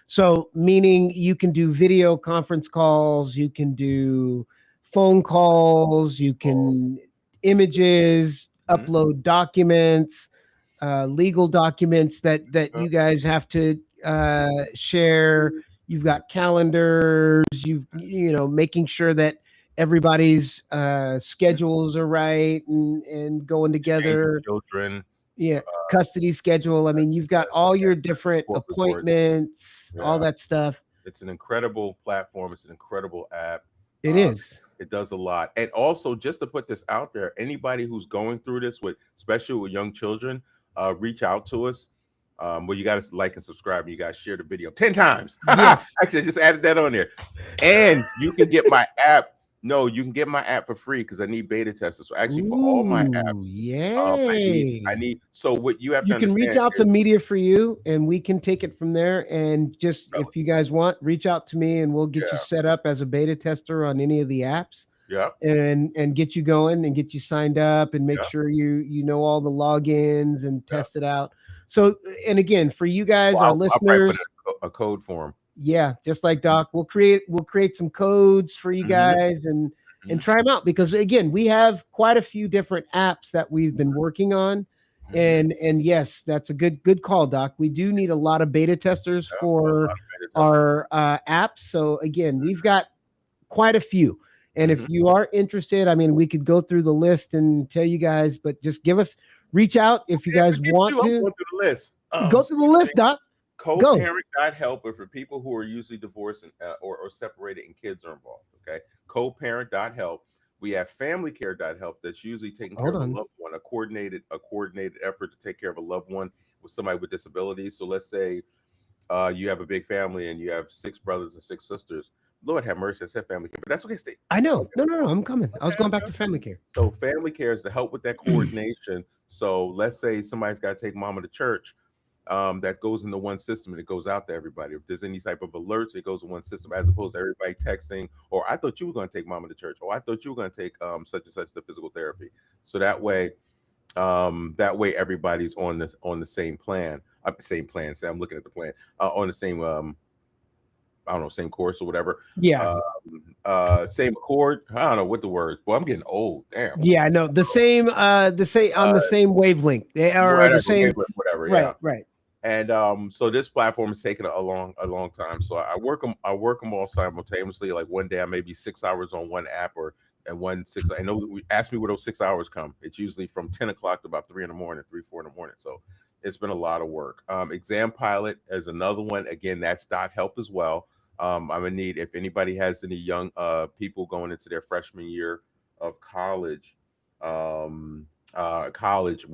So meaning you can do video conference calls, you can do phone calls, you can images, Mhm. upload documents, legal documents that you guys have to share. You've got calendars, making sure that everybody's schedules are right and going together. children. Yeah, custody schedule. I mean, you've got all your different Court reports. appointments, all Yeah. that stuff. It's an incredible platform. It's an incredible app. It is. It does a lot. And also, just to put this out there, anybody who's going through this especially with young children, reach out to us. Well, you got to like and subscribe, and you got to share the video 10 times. Yes. Actually, I just added that on there. And you can get my app. No, you can get my app for free because I need beta testers. So actually, for all my apps, Yay. I need. So what you have You to can reach understand out to is- Media for You, and we can take it from there. And just Oh. if you guys want, reach out to me, and we'll get you Yeah. set up as a beta tester on any of the apps, Yeah. and get you going and get you signed up and make Yeah. sure you know all the logins and test it out. So, and again, for you guys, Well, our I'll probably listeners, put a code for them. yeah, just like Doc, we'll create some codes for you Mhm. guys and Mhm. try them out, because again, we have quite a few different apps that we've been working on. Mm-hmm. And yes, that's a good call, Doc. We do need a lot of beta testers for our apps. So again, we've got quite a few. And if you are interested, I mean, we could go through the list and tell you guys, but just reach out if you guys want I'm to. going through the list. Go through the list, Doc. Co-parent.help for people who are usually divorced or separated and kids are involved. Okay. Co-parent.help. We have familycare.help that's usually taking care Hold of a on. loved one one, a coordinated effort to take care of a loved one with somebody with disabilities. So let's say you have a big family and you have 6 brothers and 6 sisters. Lord have mercy, I said family care, but that's okay. Stay. I know. No, I'm coming. I was going back to family care. So family care is to help with that coordination. So let's say somebody's got to take mama to church. That goes into one system and it goes out to everybody. If there's any type of alerts, it goes in one system as opposed to everybody texting, or I thought you were going to take mama to church, or I thought you were going to take such and such to physical therapy. So that way everybody's on the same plan. Same plan. Say I'm looking at the plan on the same I don't know, same course or whatever. Yeah. Same accord. I don't know what the words. Boy, I'm getting old. Damn. Yeah, no, the same on the same wavelength. They are right, the same. Whatever. Right, Yeah. right. And so this platform has taken a long time. So I work them all simultaneously. Like one day I may be 6 hours on one app and 6. I know ask me where those 6 hours come. It's usually from 10 o'clock to about 3 in the morning, 3-4 in the morning. So it's been a lot of work. Exam Pilot is another one. Again, that's .help as well. I'm gonna need, if anybody has any young people going into their freshman year of college, we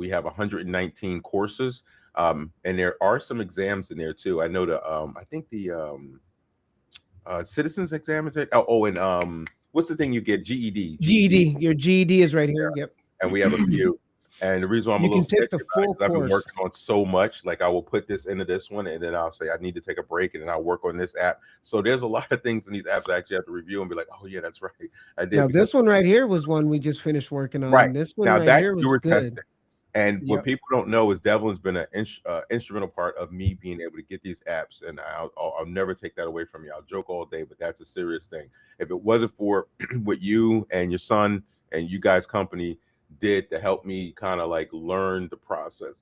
have 119 courses. And there are some exams in there too. I know I think the citizens exam is it. And what's the thing you get? GED. GED. Your GED is right here. Yep. And we have a few. And the reason why I'm a little sketchy about it is I've been working on so much. Like I will put this into this one, and then I'll say I need to take a break, and then I'll work on this app. So there's a lot of things in these apps I actually have to review and be like, oh yeah, that's right. I did. Now this one right here was one we just finished working on. Right. This one now right that here was you were good. testing. And what people don't know is Devlin's been an instrumental part of me being able to get these apps, and I'll never take that away from you. I'll joke all day, but that's a serious thing. If it wasn't for what you and your son and you guys' company did to help me kind of like learn the process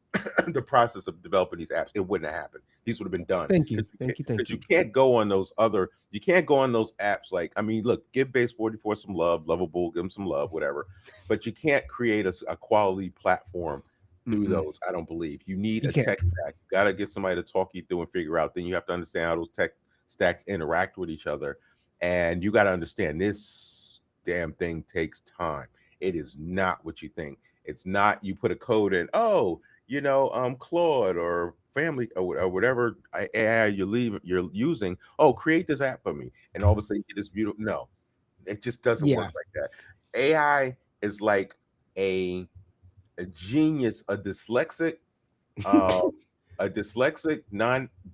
of developing these apps, it wouldn't have happened. These would have been done. Thank you. Because you can't go on those apps. Like, I mean, look, give Base 44 some love, Lovable, give them some love, whatever. But you can't create a quality platform through those. I don't believe you need a tech stack. You got to get somebody to talk you through and figure out. Then you have to understand how those tech stacks interact with each other, and you got to understand this damn thing takes time. It is not what you think. It's not you put a code in, Claude or Family or whatever AI you're using. Oh, create this app for me. And all of a sudden you get this beautiful. No, it just doesn't work like that. AI is like a genius, a dyslexic,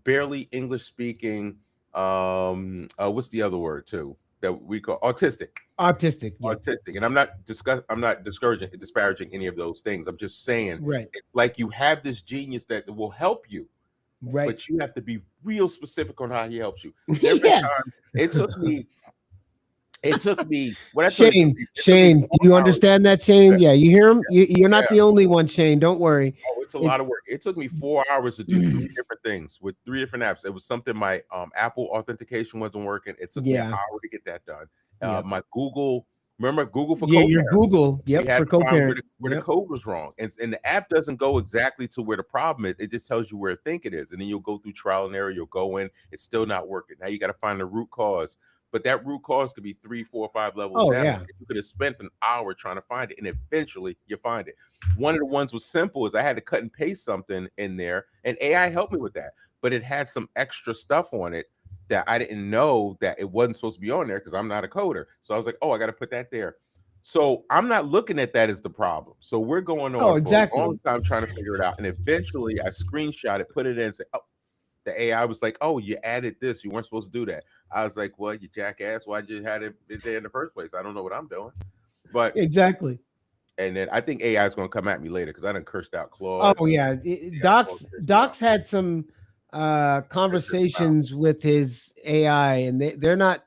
barely English speaking. What's the other word too? That we call autistic. And I'm not disparaging any of those things. I'm just saying, it's like you have this genius that will help you, but you have to be real specific on how he helps you. Every time, it took me. Shane, do you understand that, Shane? Yeah, you hear him? You're not the only one, Shane. Don't worry. Oh, it's a lot of work. It took me 4 hours to do 3 different things with 3 different apps. It was something my Apple authentication wasn't working. It took me an hour to get that done. My Google, remember Google for co-parent? Your Google, for co-parent. Where the code was wrong. And the app doesn't go exactly to where the problem is. It just tells you where it think it is. And then you'll go through trial and error. You'll go in. It's still not working. Now you got to find the root cause. But that root cause could be 3, 4, 5 levels down. You could have spent an hour trying to find it, and eventually you find it. One of the ones was simple is I had to cut and paste something in there, and AI helped me with that. But it had some extra stuff on it that I didn't know that it wasn't supposed to be on there because I'm not a coder. So I was like, oh, I got to put that there. So I'm not looking at that as the problem. So we're going on for a long time trying to figure it out. And eventually I screenshot it, put it in, and say, oh, the AI was like, oh, you added this. You weren't supposed to do that. I was like, well, you jackass. Why'd you have it there in the first place? I don't know what I'm doing. But exactly. And then I think AI is going to come at me later because I done cursed out Claude. Oh, yeah. Doc's had some conversations with his AI, and they're not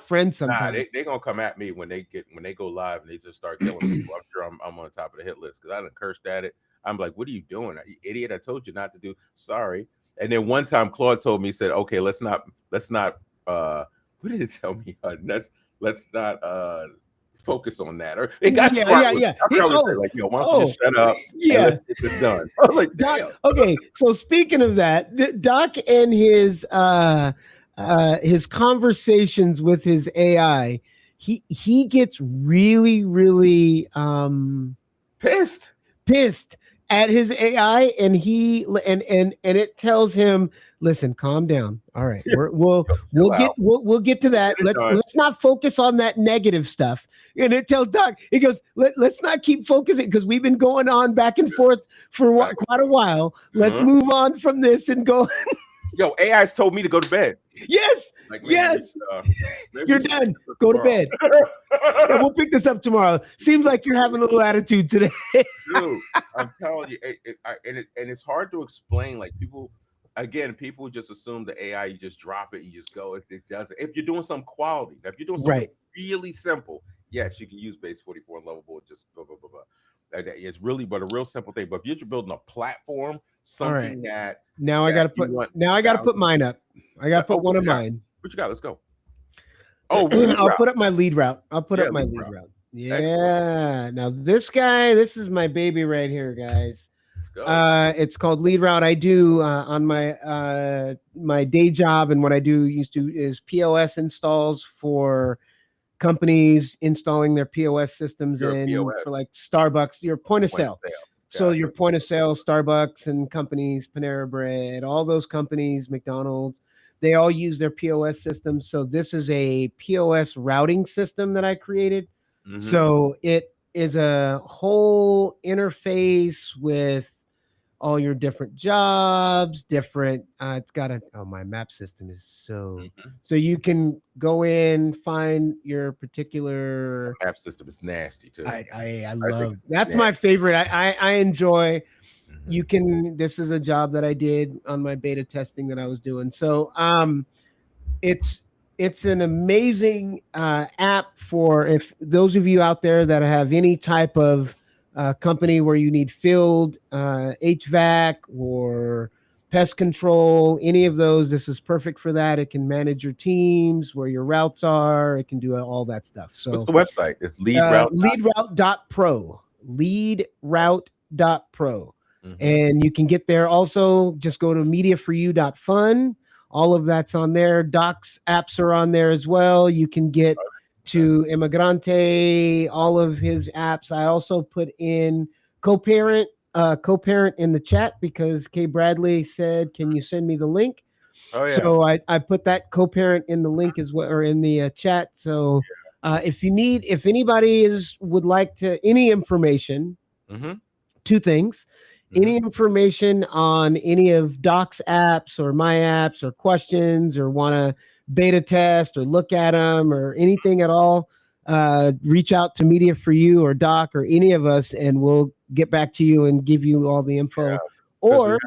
friends sometimes. Nah, they're going to come at me when they go live and they just start killing people. I'm sure I'm on top of the hit list because I done cursed at it. I'm like, what are you doing? You idiot. I told you not to do. Sorry. And then one time Claude told me, he said, okay, let's not what did it tell me? Let's not focus on that. Or it got smart. Yeah. I was like, yo, why don't you just shut up? Yeah. And let's get this done. I was like, Doc, okay. So speaking of that, Doc and his conversations with his AI, he gets really, really pissed. pissed at his AI, and it tells him, "Listen, calm down. All right, we'll get to that. Let's not focus on that negative stuff." And it tells Doc, it goes, "Let's not keep focusing because we've been going on back and forth for quite a while. Let's move on from this and go." Yo, AI's told me to go to bed. Yes, yes. You're done. Go to bed. Yeah, we'll pick this up tomorrow. Seems like you're having a little attitude today. Dude, I'm telling you, and it's hard to explain. Like people just assume the AI, you just drop it, you just go. It doesn't. If you're doing some quality, if you're doing something really simple, yes, you can use base 44 and lovable. Just blah blah blah blah. It's really, but a real simple thing. But if you're building a platform, something that now I got to put mine up. I got to put one of mine. What you got? Let's go. Oh, I'll put up my lead route. Up my lead route. Yeah. Excellent. Now this is my baby right here, guys. Let's go. It's called Lead Route. I do on my my day job, and what I do is POS installs for companies installing their POS systems for like Starbucks, your point of sale. So your point of sale, Starbucks and companies, Panera Bread, all those companies, McDonald's, they all use their POS systems. So this is a POS routing system that I created. Mm-hmm. So it is a whole interface with all your different jobs, it's got my map system is so you can go in, find your particular map system is nasty too. I love that's my favorite. I enjoy. This is a job that I did on my beta testing that I was doing. So it's an amazing app for if those of you out there that have any type of company where you need field HVAC or pest control, any of those, this is perfect for that. It can manage your teams, where your routes are. It can do all that stuff. So what's the website? It's leadroute.pro. Leadroute.pro. And you can get there. Also, just go to mediaforyou.fun. All of that's on there. Doc's apps are on there as well. You can get to Emigrante, all of his apps. I also put in co-parent in the chat because Kay Bradley said, "Can you send me the link?" Oh yeah. So I put that co-parent in the link as well, or in the chat. So if anybody would like any information, two things. Any information on any of Doc's apps or my apps or questions, or want to beta test or look at them or anything at all, reach out to Media for You or Doc or any of us, and we'll get back to you and give you all the info. Or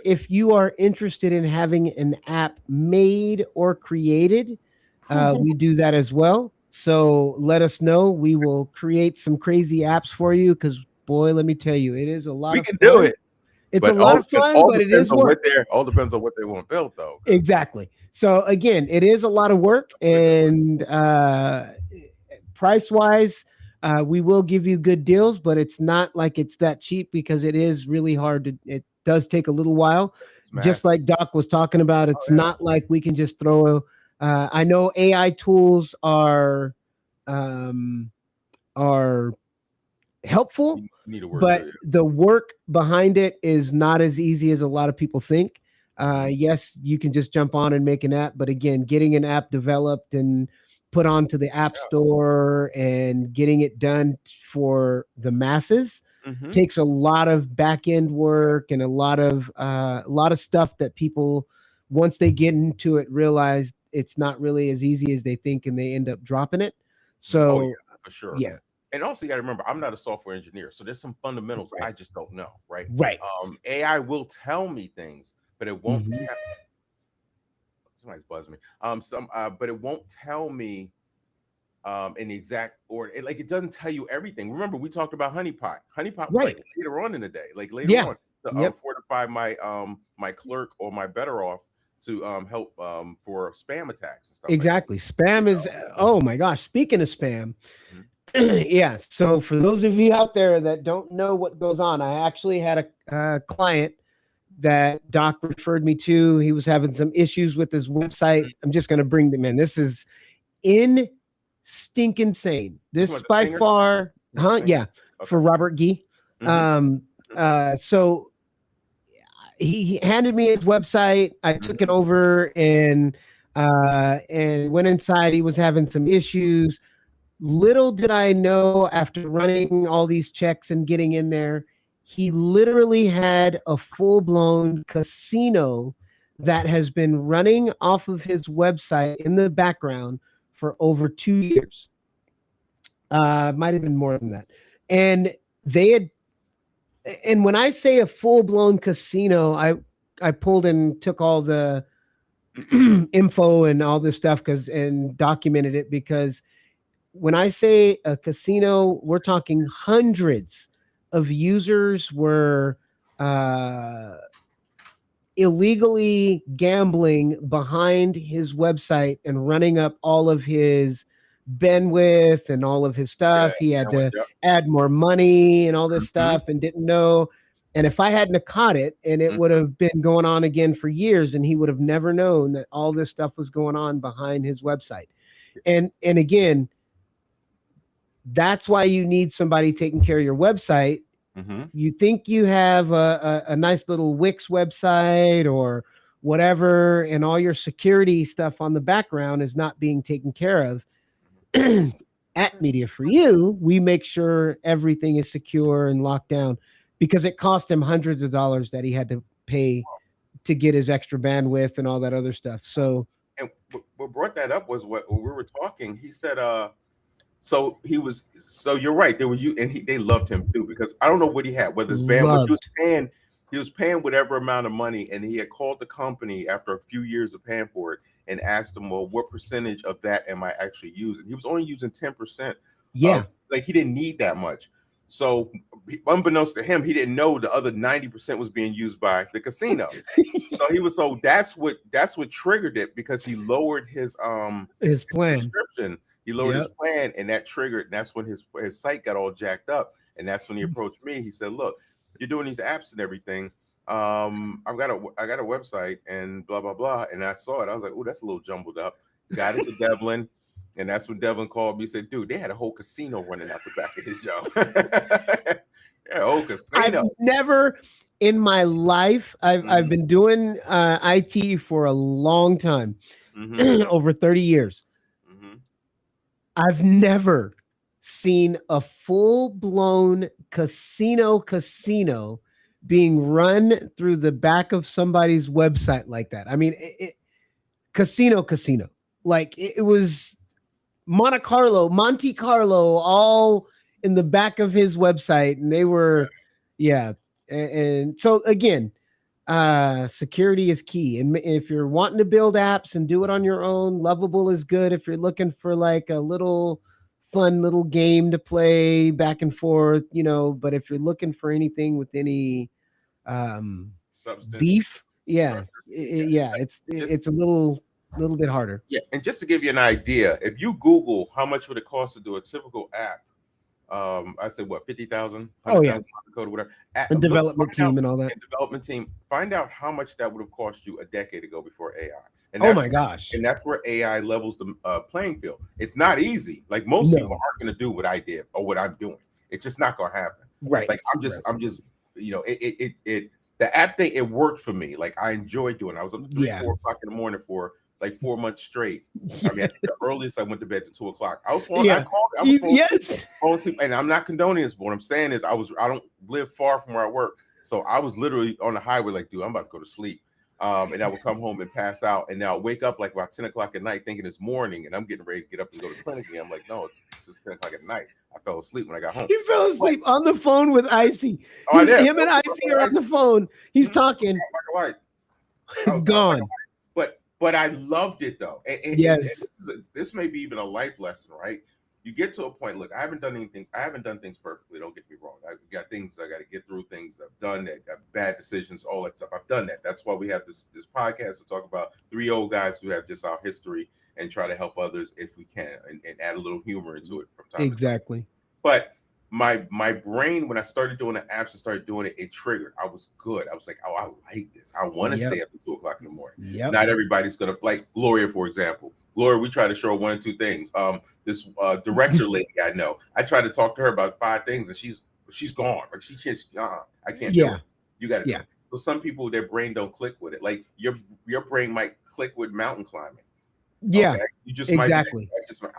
if you are interested in having an app made or created, we do that as well. So let us know. We will create some crazy apps for you, because boy, let me tell you, it is a lot of fun. We can do it. It's a lot of fun, but it is work. All depends on what they want built, though. Exactly. So again, it is a lot of work, and price-wise, we will give you good deals, but it's not like it's that cheap, because it is really hard. It does take a little while. Just like Doc was talking about, it's not like we can just throw. I know AI tools are helpful, but the work behind it is not as easy as a lot of people think. Yes, you can just jump on and make an app, but again, getting an app developed and put onto the app store and getting it done for the masses takes a lot of back end work and a lot of stuff that people, once they get into it, realize it's not really as easy as they think, and they end up dropping it. So for sure. Yeah. And also, you got to remember, I'm not a software engineer, so there's some fundamentals I just don't know, right? Right. AI will tell me things, but it won't. Somebody's buzzing me. But it won't tell me in the exact order. It doesn't tell you everything. Remember, we talked about honeypot. Honeypot was like later on in the day, later on to fortify my my clerk or my better off to help for spam attacks and stuff. Exactly. Like spam is. Oh my gosh! Speaking of spam. Yeah. So for those of you out there that don't know what goes on, I actually had a client that Doc referred me to. He was having some issues with his website. I'm just going to bring them in. This is stinking insane. This by far, yeah. for Robert Gee. So he handed me his website. I took it over and went inside. He was having some issues. Little did I know, after running all these checks and getting in there, he literally had a full-blown casino that has been running off of his website in the background for over 2 years. Might have been more than that. And when I say a full-blown casino, I pulled and took all the info and all this stuff and documented it, because when I say a casino, we're talking hundreds of users were illegally gambling behind his website and running up all of his bandwidth and all of his stuff. He had to add more money and all this stuff and didn't know. And if I hadn't have caught it, and it would have been going on again for years, and he would have never known that all this stuff was going on behind his website. And again, that's why you need somebody taking care of your website. You think you have a nice little Wix website or whatever, and all your security stuff on the background is not being taken care of. At Media for You, we make sure everything is secure and locked down, because it cost him hundreds of dollars that he had to pay to get his extra bandwidth and all that other stuff. So, and what brought that up was when we were talking. He said, so you're right. There were you, and they loved him too, because I don't know what he had, whether it's bandwidth. He was paying whatever amount of money, and he had called the company after a few years of paying for it and asked them, well, what percentage of that am I actually using? He was only using 10%. Yeah. Like he didn't need that much. So unbeknownst to him, he didn't know the other 90% was being used by the casino. That's what triggered it, because he lowered his plan. Subscription. He lowered his plan, and that triggered, and that's when his site got all jacked up. And that's when he approached me. He said, look, you're doing these apps and everything. I got a website and blah, blah, blah. And I saw it. I was like, oh, that's a little jumbled up. Got it to Devlin. And that's when Devlin called me and said, dude, they had a whole casino running out the back of his job. Yeah, a whole casino. I've never in my life, I've been doing IT for a long time, over 30 years. I've never seen a full-blown casino being run through the back of somebody's website like that. I mean, casino. Like it was Monte Carlo, all in the back of his website. And they were, And so again, security is key. And if you're wanting to build apps and do it on your own, Lovable is good. If you're looking for like a fun little game to play back and forth, but if you're looking for anything with any substance, beef, it's a little bit harder. Yeah, and just to give you an idea, if you Google how much would it cost to do a typical app, I say what, 50,000? Oh yeah, code or whatever. And development team and all that. Development team. Find out how much that would have cost you a decade ago before AI. And oh my gosh! And that's where AI levels the playing field. It's not easy. Like most people aren't going to do what I did or what I'm doing. It's just not going to happen. Right. Like I'm just the app thing, it worked for me. Like I enjoyed doing it. I was up to 3-4 o'clock in the morning for like 4 months straight. I mean, at the earliest I went to bed to 2 o'clock. I was phone sleep, and I'm not condoning this, but what I'm saying is I don't live far from where I work. So I was literally on the highway, like, dude, I'm about to go to sleep. And I would come home and pass out, and now I'll wake up like about 10 o'clock at night thinking it's morning, and I'm getting ready to get up and go to the clinic again. I'm like, no, it's just 10 o'clock at night. I fell asleep when I got home. He fell asleep on the phone with Icy. Him and Icy are on the phone. He's talking. Gone. But I loved it though. And yes. This may be even a life lesson, right? You get to a point, look, I haven't done things perfectly. Don't get me wrong. I've got things I got to get through, things I've done that got bad decisions, all that stuff. I've done that. That's why we have this podcast to talk about three old guys who have just our history and try to help others if we can and add a little humor into it from time to time. But my brain, when I started doing the apps and started doing it, it triggered. I was good. I was like, oh, I like this. I want to stay up to 2 o'clock in the morning. Not everybody's going to, like Gloria, for example. Gloria, we try to show her one or two things. This director lady I know, I tried to talk to her about 5 things, and she's she's gone. Like she just, I can't do Yeah. it. You got to do Yeah. it. So some people, their brain don't click with it. Like your brain might click with mountain climbing. Yeah. Okay? You just Exactly.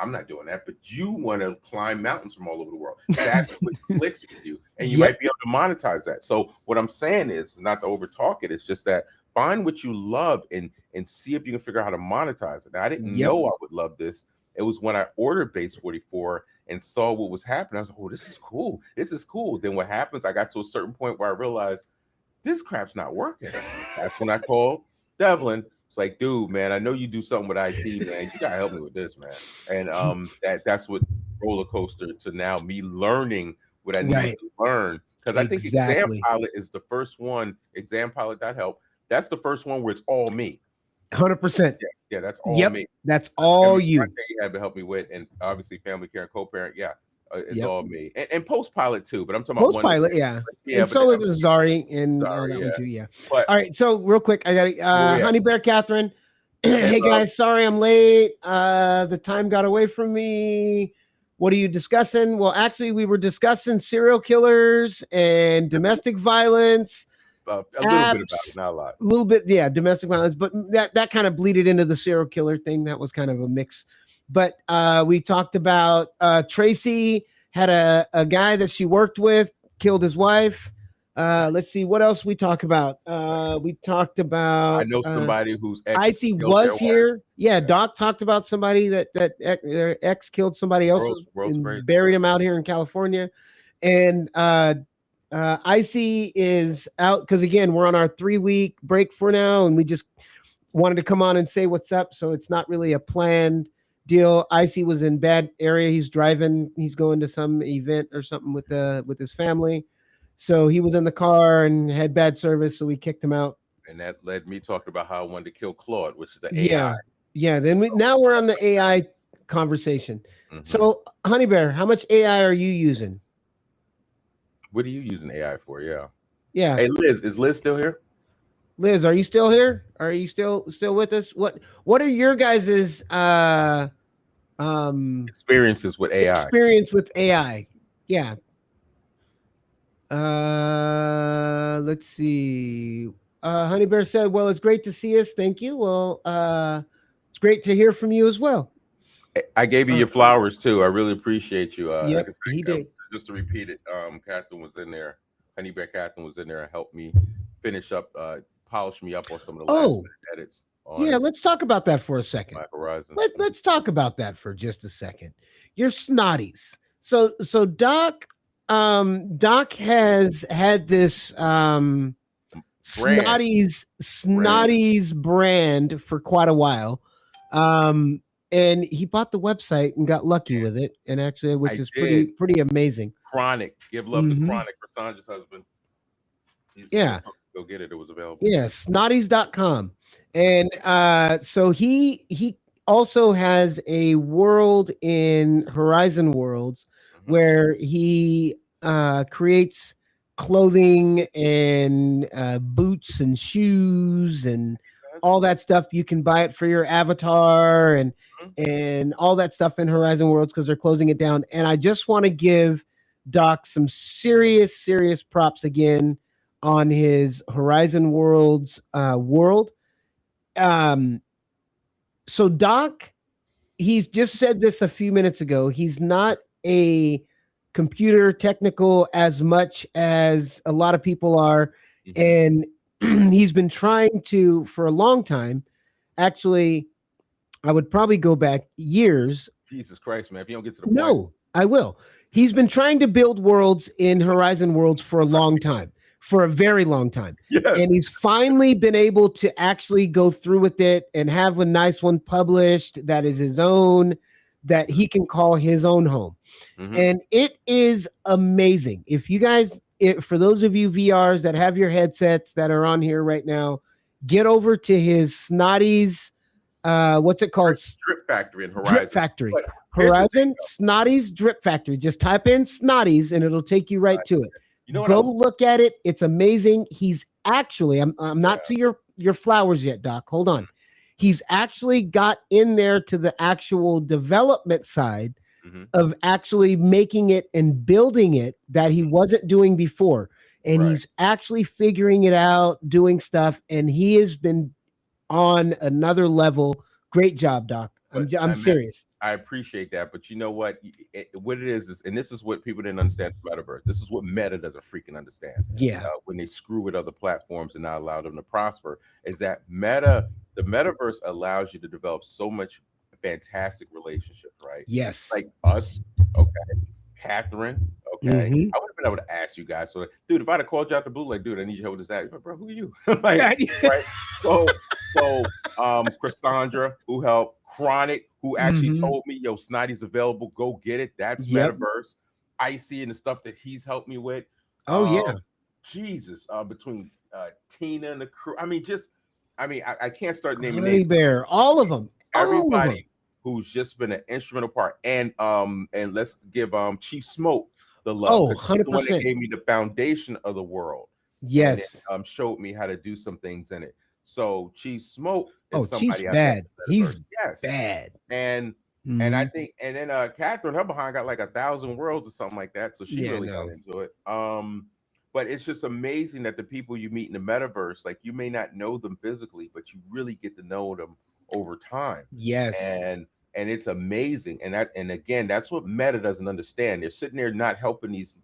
I'm not doing that, but you want to climb mountains from all over the world. That's what clicks with you, and you Yep. might be able to monetize that. So what I'm saying is not to over talk it. It's just that find what you love and see if you can figure out how to monetize it. Now, I didn't Yep. know I would love this. It was when I ordered Base 44 and saw what was happening. I was like, oh, this is cool. This is cool. Then what happens? I got to a certain point where I realized this crap's not working. That's when I called Devlin. It's like, dude, man, I know you do something with IT, man. You gotta help me with this, man. And that's what roller coaster to now me learning what I needed to learn. Because I think Exam Pilot is the first one. Exampilot.help. That's the first one where it's all me. 100%. Yeah, that's all me. That's all you. You had to help me with, and obviously family care and co-parent. Yeah, it's all me. And Post Pilot too. But I'm talking about Post-Pilot, yeah. And so is Zari and that one too, yeah. But, all right, so real quick, I got Honey Bear Catherine. Hey guys, sorry I'm late. The time got away from me. What are you discussing? Well, actually, we were discussing serial killers and domestic violence. A little bit about it, not a lot. A little bit, yeah, domestic violence, but that kind of bleeded into the serial killer thing. That was kind of a mix. But we talked about Tracy had a guy that she worked with, killed his wife. Let's see, what else we talk about? We talked about. I know somebody whose ex Icy was here. Yeah, Doc talked about somebody that their ex killed somebody else and buried him out here in California. And Icy is out because, again, we're on our 3-week break for now, and we just wanted to come on and say what's up. So it's not really a planned deal. Icy was in bad area. He's driving. He's going to some event or something with his family. So he was in the car and had bad service, so we kicked him out. And that led me talking about how I wanted to kill Claude, which is the AI. Yeah. Then now we're on the AI conversation. Mm-hmm. So, Honey Bear, how much AI are you using? What are you using AI for? Yeah. Hey, Liz, is Liz still here? Liz, are you still here? Are you still with us? What are your guys's experiences with AI? Experience with AI. Yeah. Let's see. Honey Bear said, well, it's great to see us. Thank you. Well, it's great to hear from you as well. I gave you your flowers too. I really appreciate you. Yep, like he did. Just to repeat it, Catherine was in there. Honey Bear Catherine was in there and helped me finish up, polish me up on some of the last edits. Let's talk about that for a second. Horizon. Let's talk about that for just a second. Your snotties. So Doc has had this snotties brand for quite a while. And he bought the website and got lucky with it, and actually, which is pretty amazing. Chronic, give love to Chronic for Sandra's husband. Go get it. It was available. Yeah, snotties.com. And so he also has a world in Horizon Worlds where he creates clothing and boots and shoes and all that stuff. You can buy it for your avatar and all that stuff in Horizon Worlds because they're closing it down. And I just want to give Doc some serious props again on his Horizon Worlds world. So Doc, he's just said this a few minutes ago. He's not a computer technical as much as a lot of people are. And he's been trying to, for a long time, actually, I would probably go back years. Jesus Christ, man. If you don't get to the point. No, I will. He's been trying to build worlds in Horizon Worlds for a long time, for a very long time. Yeah. And he's finally been able to actually go through with it and have a nice one published that is his own, that he can call his own home. And it is amazing. If you guys, for those of you VRs that have your headsets that are on here right now, get over to his Snotties, what's it called? Drip Factory in Horizon. Drip Factory. Horizon Snotties Drip Factory. Just type in Snotties and it'll take you right to it. You know, go look at it. It's amazing. He's actually, I'm not to your flowers yet, Doc. Hold on. He's actually got in there to the actual development side of actually making it and building it that he wasn't doing before. And Right. he's actually figuring it out, doing stuff, and he has been on another level. Great job, Doc. I'm serious. I appreciate that, but you know what? What it is, and this is what people didn't understand about Metaverse. This is what Meta doesn't freaking understand. Yeah. When they screw with other platforms and not allow them to prosper, is that the Metaverse allows you to develop so much fantastic relationship, right? Yes. Like us, okay, Catherine, okay. Mhm. I would have been able to ask you guys. So, dude, if I'd have called you out the blue, like, dude, I need your help with this, that, bro, who are you? Like, right? So, Cassandra, who helped, Chronic, who actually told me, yo, Snotty's available, go get it. That's Metaverse. Icy and the stuff that he's helped me with. Oh yeah. Jesus, between Tina and the crew. I mean, I can't start naming Honey names. Bear, all of them. Everybody who's just been an instrumental part. And let's give Chief Smoke the love. Oh, He's the one that 100%. gave me the foundation of the world. Yes. And showed me how to do some things in it. So Chief Smoke is Chief's somebody bad. He's yes. bad. And I think, and then Catherine, her behind got like 1,000 worlds or something like that. So she really got into it. But it's just amazing that the people you meet in the metaverse, like you may not know them physically, but you really get to know them over time. Yes. And it's amazing. And again, that's what Meta doesn't understand. They're sitting there not helping these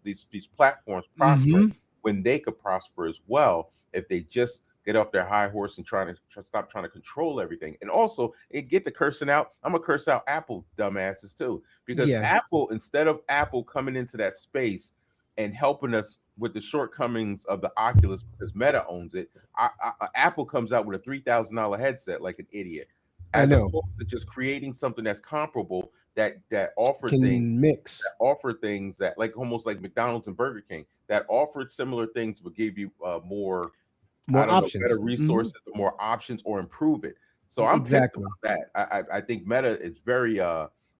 platforms prosper when they could prosper as well if they just get off their high horse and stop trying to control everything. And also, get the cursing out. I'm gonna curse out Apple dumbasses too, because Apple, instead of Apple coming into that space and helping us with the shortcomings of the Oculus, because Meta owns it, Apple comes out with a $3,000 headset like an idiot. As opposed to just creating something that's comparable, that offer things that like almost like McDonald's and Burger King, that offered similar things but gave you more options, better resources, more options, or improve it. So I'm pissed about that. I think Meta is very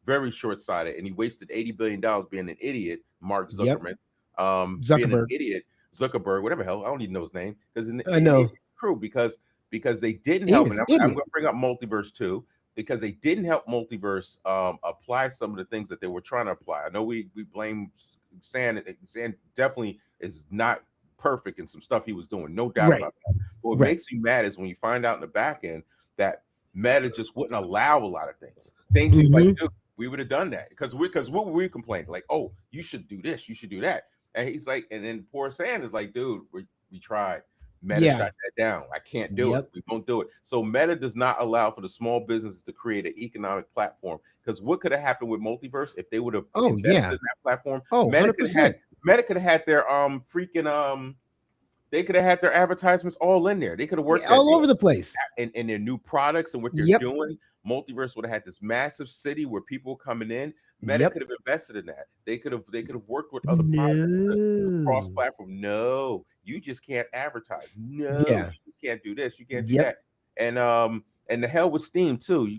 very short-sighted, and he wasted $80 billion being an idiot. Mark Zuckerman, being an idiot, Zuckerberg, whatever the hell, I don't even know his name, because I know true because they didn't help. And I'm going to bring up Multiverse too, because they didn't help Multiverse apply some of the things that they were trying to apply. I know we blame Sand definitely is not perfect in some stuff he was doing, no doubt about that. But what makes me mad is when you find out in the back end that Meta just wouldn't allow a lot of things. He's like, dude, we would have done that because what were we complaining? Like, oh, you should do this, you should do that. And he's like, and then poor Sand is like, dude, we tried. Meta shut that down. I can't do it. We won't do it. So Meta does not allow for the small businesses to create an economic platform. Because what could have happened with Multiverse if they would have invested in that platform? Meta could have had their they could have had their advertisements all in there. They could have worked all over the place. And their new products and what they're doing. Multiverse would have had this massive city where people were coming in. Meta could have invested in that. They could have worked with other products cross platform. No, you just can't advertise. No, you can't do this. You can't do that. And the hell with Steam too.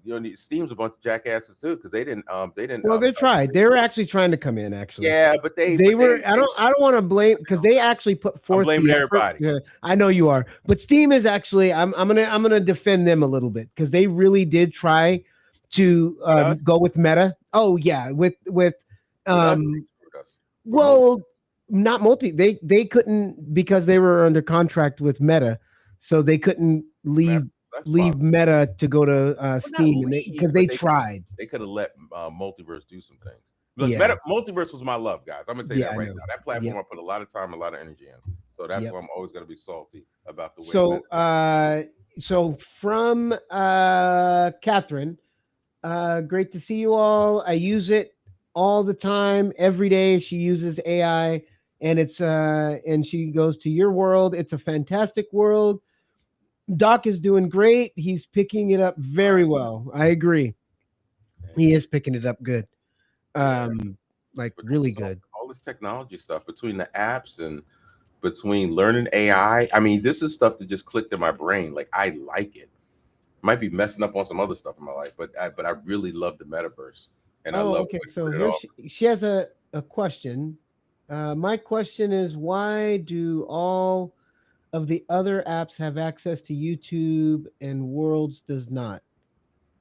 You know, Steam's a bunch of jackasses too, because they didn't. Well, they tried. They were actually trying to come in. Actually, yeah, but they were. I don't want to blame, because they actually put forth. I'm blaming everybody. I know you are, but Steam is actually. I'm gonna defend them a little bit, because they really did try to go with Meta. Oh yeah, with well, not multi. They couldn't, because they were under contract with Meta, so they couldn't leave Meta to go to Steam, because they tried. They could have let Multiverse do some things. Look, Multiverse was my love, guys. I'm gonna tell you that right now. That platform I put a lot of time, a lot of energy in. So that's why I'm always gonna be salty about the way. So from Catherine, great to see you all. I use it all the time, every day. She uses AI, and it's and she goes to your world. It's a fantastic world. Doc is doing great. He's picking it up very well. I agree. He is picking it up good. Like really good. All this technology stuff between the apps and between learning AI. I mean, this is stuff that just clicked in my brain. Like, I like it. Might be messing up on some other stuff in my life, but I really love the metaverse. And I love okay. So here she has a question. My question is, why do all of the other apps have access to YouTube and Worlds does not?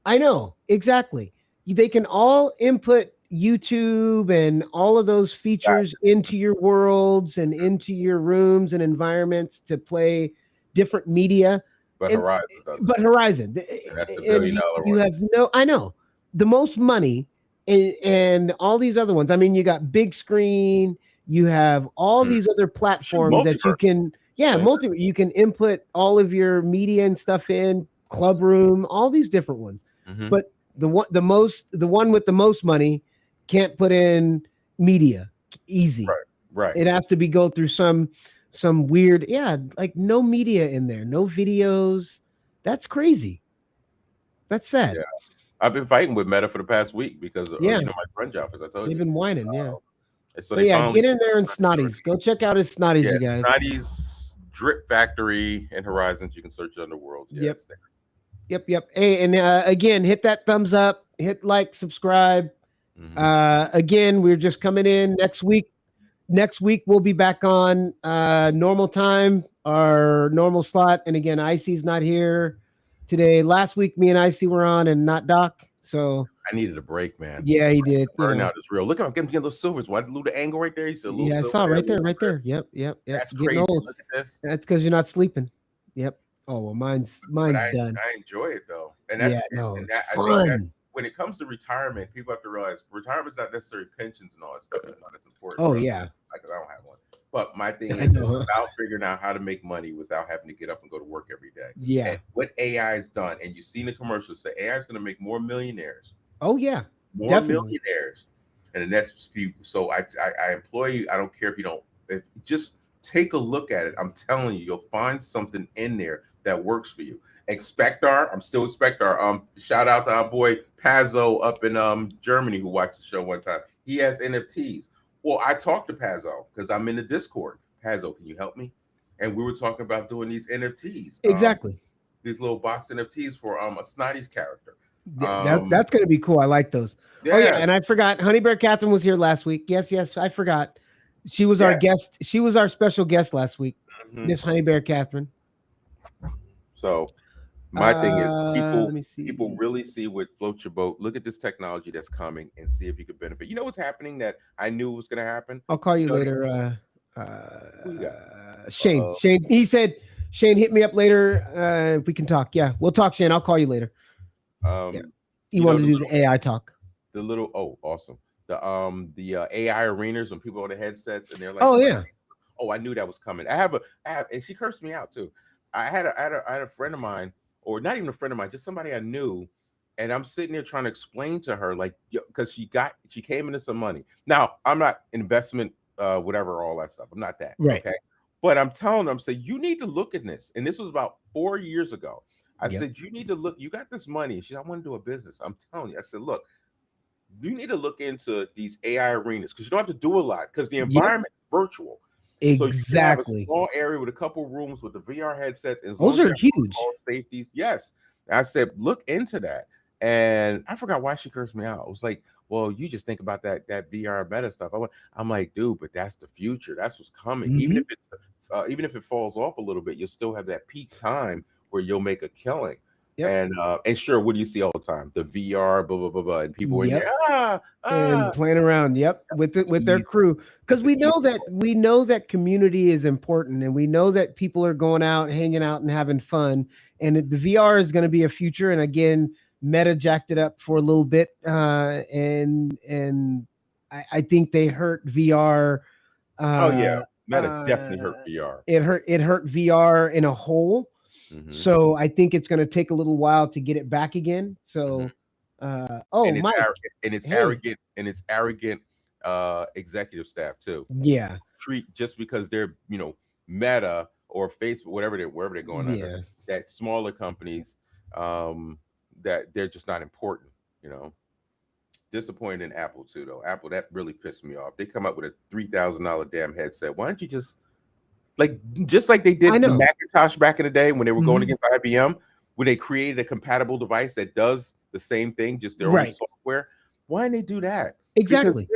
I know, exactly. they can all input YouTube and all of those features into your worlds and into your rooms and environments to play different media. But And- Horizon doesn't. But Horizon, And that's the and $1 billion you one. have no, I know the most money, and all these other ones. I mean, you got big screen, you have all these other platforms that you can, you can input all of your media and stuff in, Club Room, all these different ones. Mhm. But the one with the most money can't put in media easy. Right. It has to be go through some weird, like no media in there, no videos. That's crazy. That's sad. Yeah. I've been fighting with Meta for the past week because of Yeah. my French office. I told They've you. been whining, yeah. So But they yeah, finally get in there and Snotties. Go check out his Snotties, yeah, you guys. Snotties Drip Factory and Horizons. You can search it under Worlds. Yeah, Yep. it's there. Yep. Hey, and again, hit that thumbs up, hit like, subscribe. Again, we're just coming in next week. Next week we'll be back on normal time, our normal slot. And again, Icy's not here today. Last week, me and Icy were on, and not Doc. So I needed a break, man. yeah, he did. Burnout is real. Look, I'm getting those silvers. Why the little angle right there? You see a little Yeah, I silver saw there, right there, little right silver there. Yep. That's Getting crazy. old. Look at this. That's because you're not sleeping. Yep. Oh well, mine's But done. I enjoy it though, and that's Yeah, no, and it's I think that's fun. when it comes to retirement. People have to realize retirement's not necessarily pensions and all that stuff. It's not as important. Oh for us. yeah. Because I don't have one. But my thing I is know. about figuring out how to make money without having to get up and go to work every day. Yeah. And what AI has done, and you've seen the commercials, say AI is going to make more millionaires. Oh yeah. More Definitely. millionaires in the next few. So I implore you, I don't care if you don't, just take a look at it. I'm telling you, you'll find something in there that works for you. Expectar, I'm still Expectar. Shout out to our boy Pazzo up in Germany who watched the show one time. He has NFTs. Well, I talked to Pazzo because I'm in the Discord. Pazzo, can you help me? And we were talking about doing these NFTs. Exactly. These little box NFTs for a Snotties character. That's gonna be cool. I like those. Yes. Oh yeah, and I forgot. Honey Bear Catherine was here last week. Yes, I forgot. She was our guest. She was our special guest last week. Miss Honey Bear Catherine. So my thing is people see. really see what floats your boat. Look at this technology that's coming and see if you could benefit. You know what's happening that I knew was going to happen? I'll call you know, later. Who you got? Shane. Shane. He said, Shane, hit me up later if we can talk. Yeah, we'll talk, Shane. I'll call you later. You want to do the AI talk? The little awesome. The AI arenas when people on the headsets and they're like, oh yeah. Oh, I knew that was coming. I have, and she cursed me out too. I had a friend of mine, or not even a friend of mine, just somebody I knew, and I'm sitting there trying to explain to her, like, because she came into some money. Now, I'm not investment, whatever, all that stuff. I'm not that, right? Okay, but I'm telling them, say, you need to look at this, and this was about 4 years ago. I said, you need to look. You got this money. She said, I want to do a business. I'm telling you. I said, look, you need to look into these AI arenas because you don't have to do a lot because the environment is virtual. Exactly. So you can have a small area with a couple rooms with the VR headsets. And those are huge. All safeties. Yes. And I said, look into that. And I forgot why she cursed me out. It was like, well, you just think about that VR meta stuff. I'm like, dude, but that's the future. That's what's coming. Even if it falls off a little bit, you'll still have that peak time where you'll make a killing. Yep. And sure, what do you see all the time? The VR, blah blah blah blah, and people in there, and playing around, with their crew, because we know that community is important, and we know that people are going out, hanging out, and having fun, and the VR is going to be a future. And again, Meta jacked it up for a little bit, and I think they hurt VR. Meta definitely hurt VR. It hurt VR in a whole. So I think it's going to take a little while to get it back again. So, Mike, it's arrogant executive staff too. Yeah, treat just because they're Meta or Facebook, wherever they're going under, that smaller companies that they're just not important. Disappointed in Apple too, though. Apple, that really pissed me off. They come up with a $3,000 damn headset. Why don't you just like they did the Macintosh back in the day when they were going against IBM, when they created a compatible device that does the same thing, just their own software. Why didn't they do that? Exactly.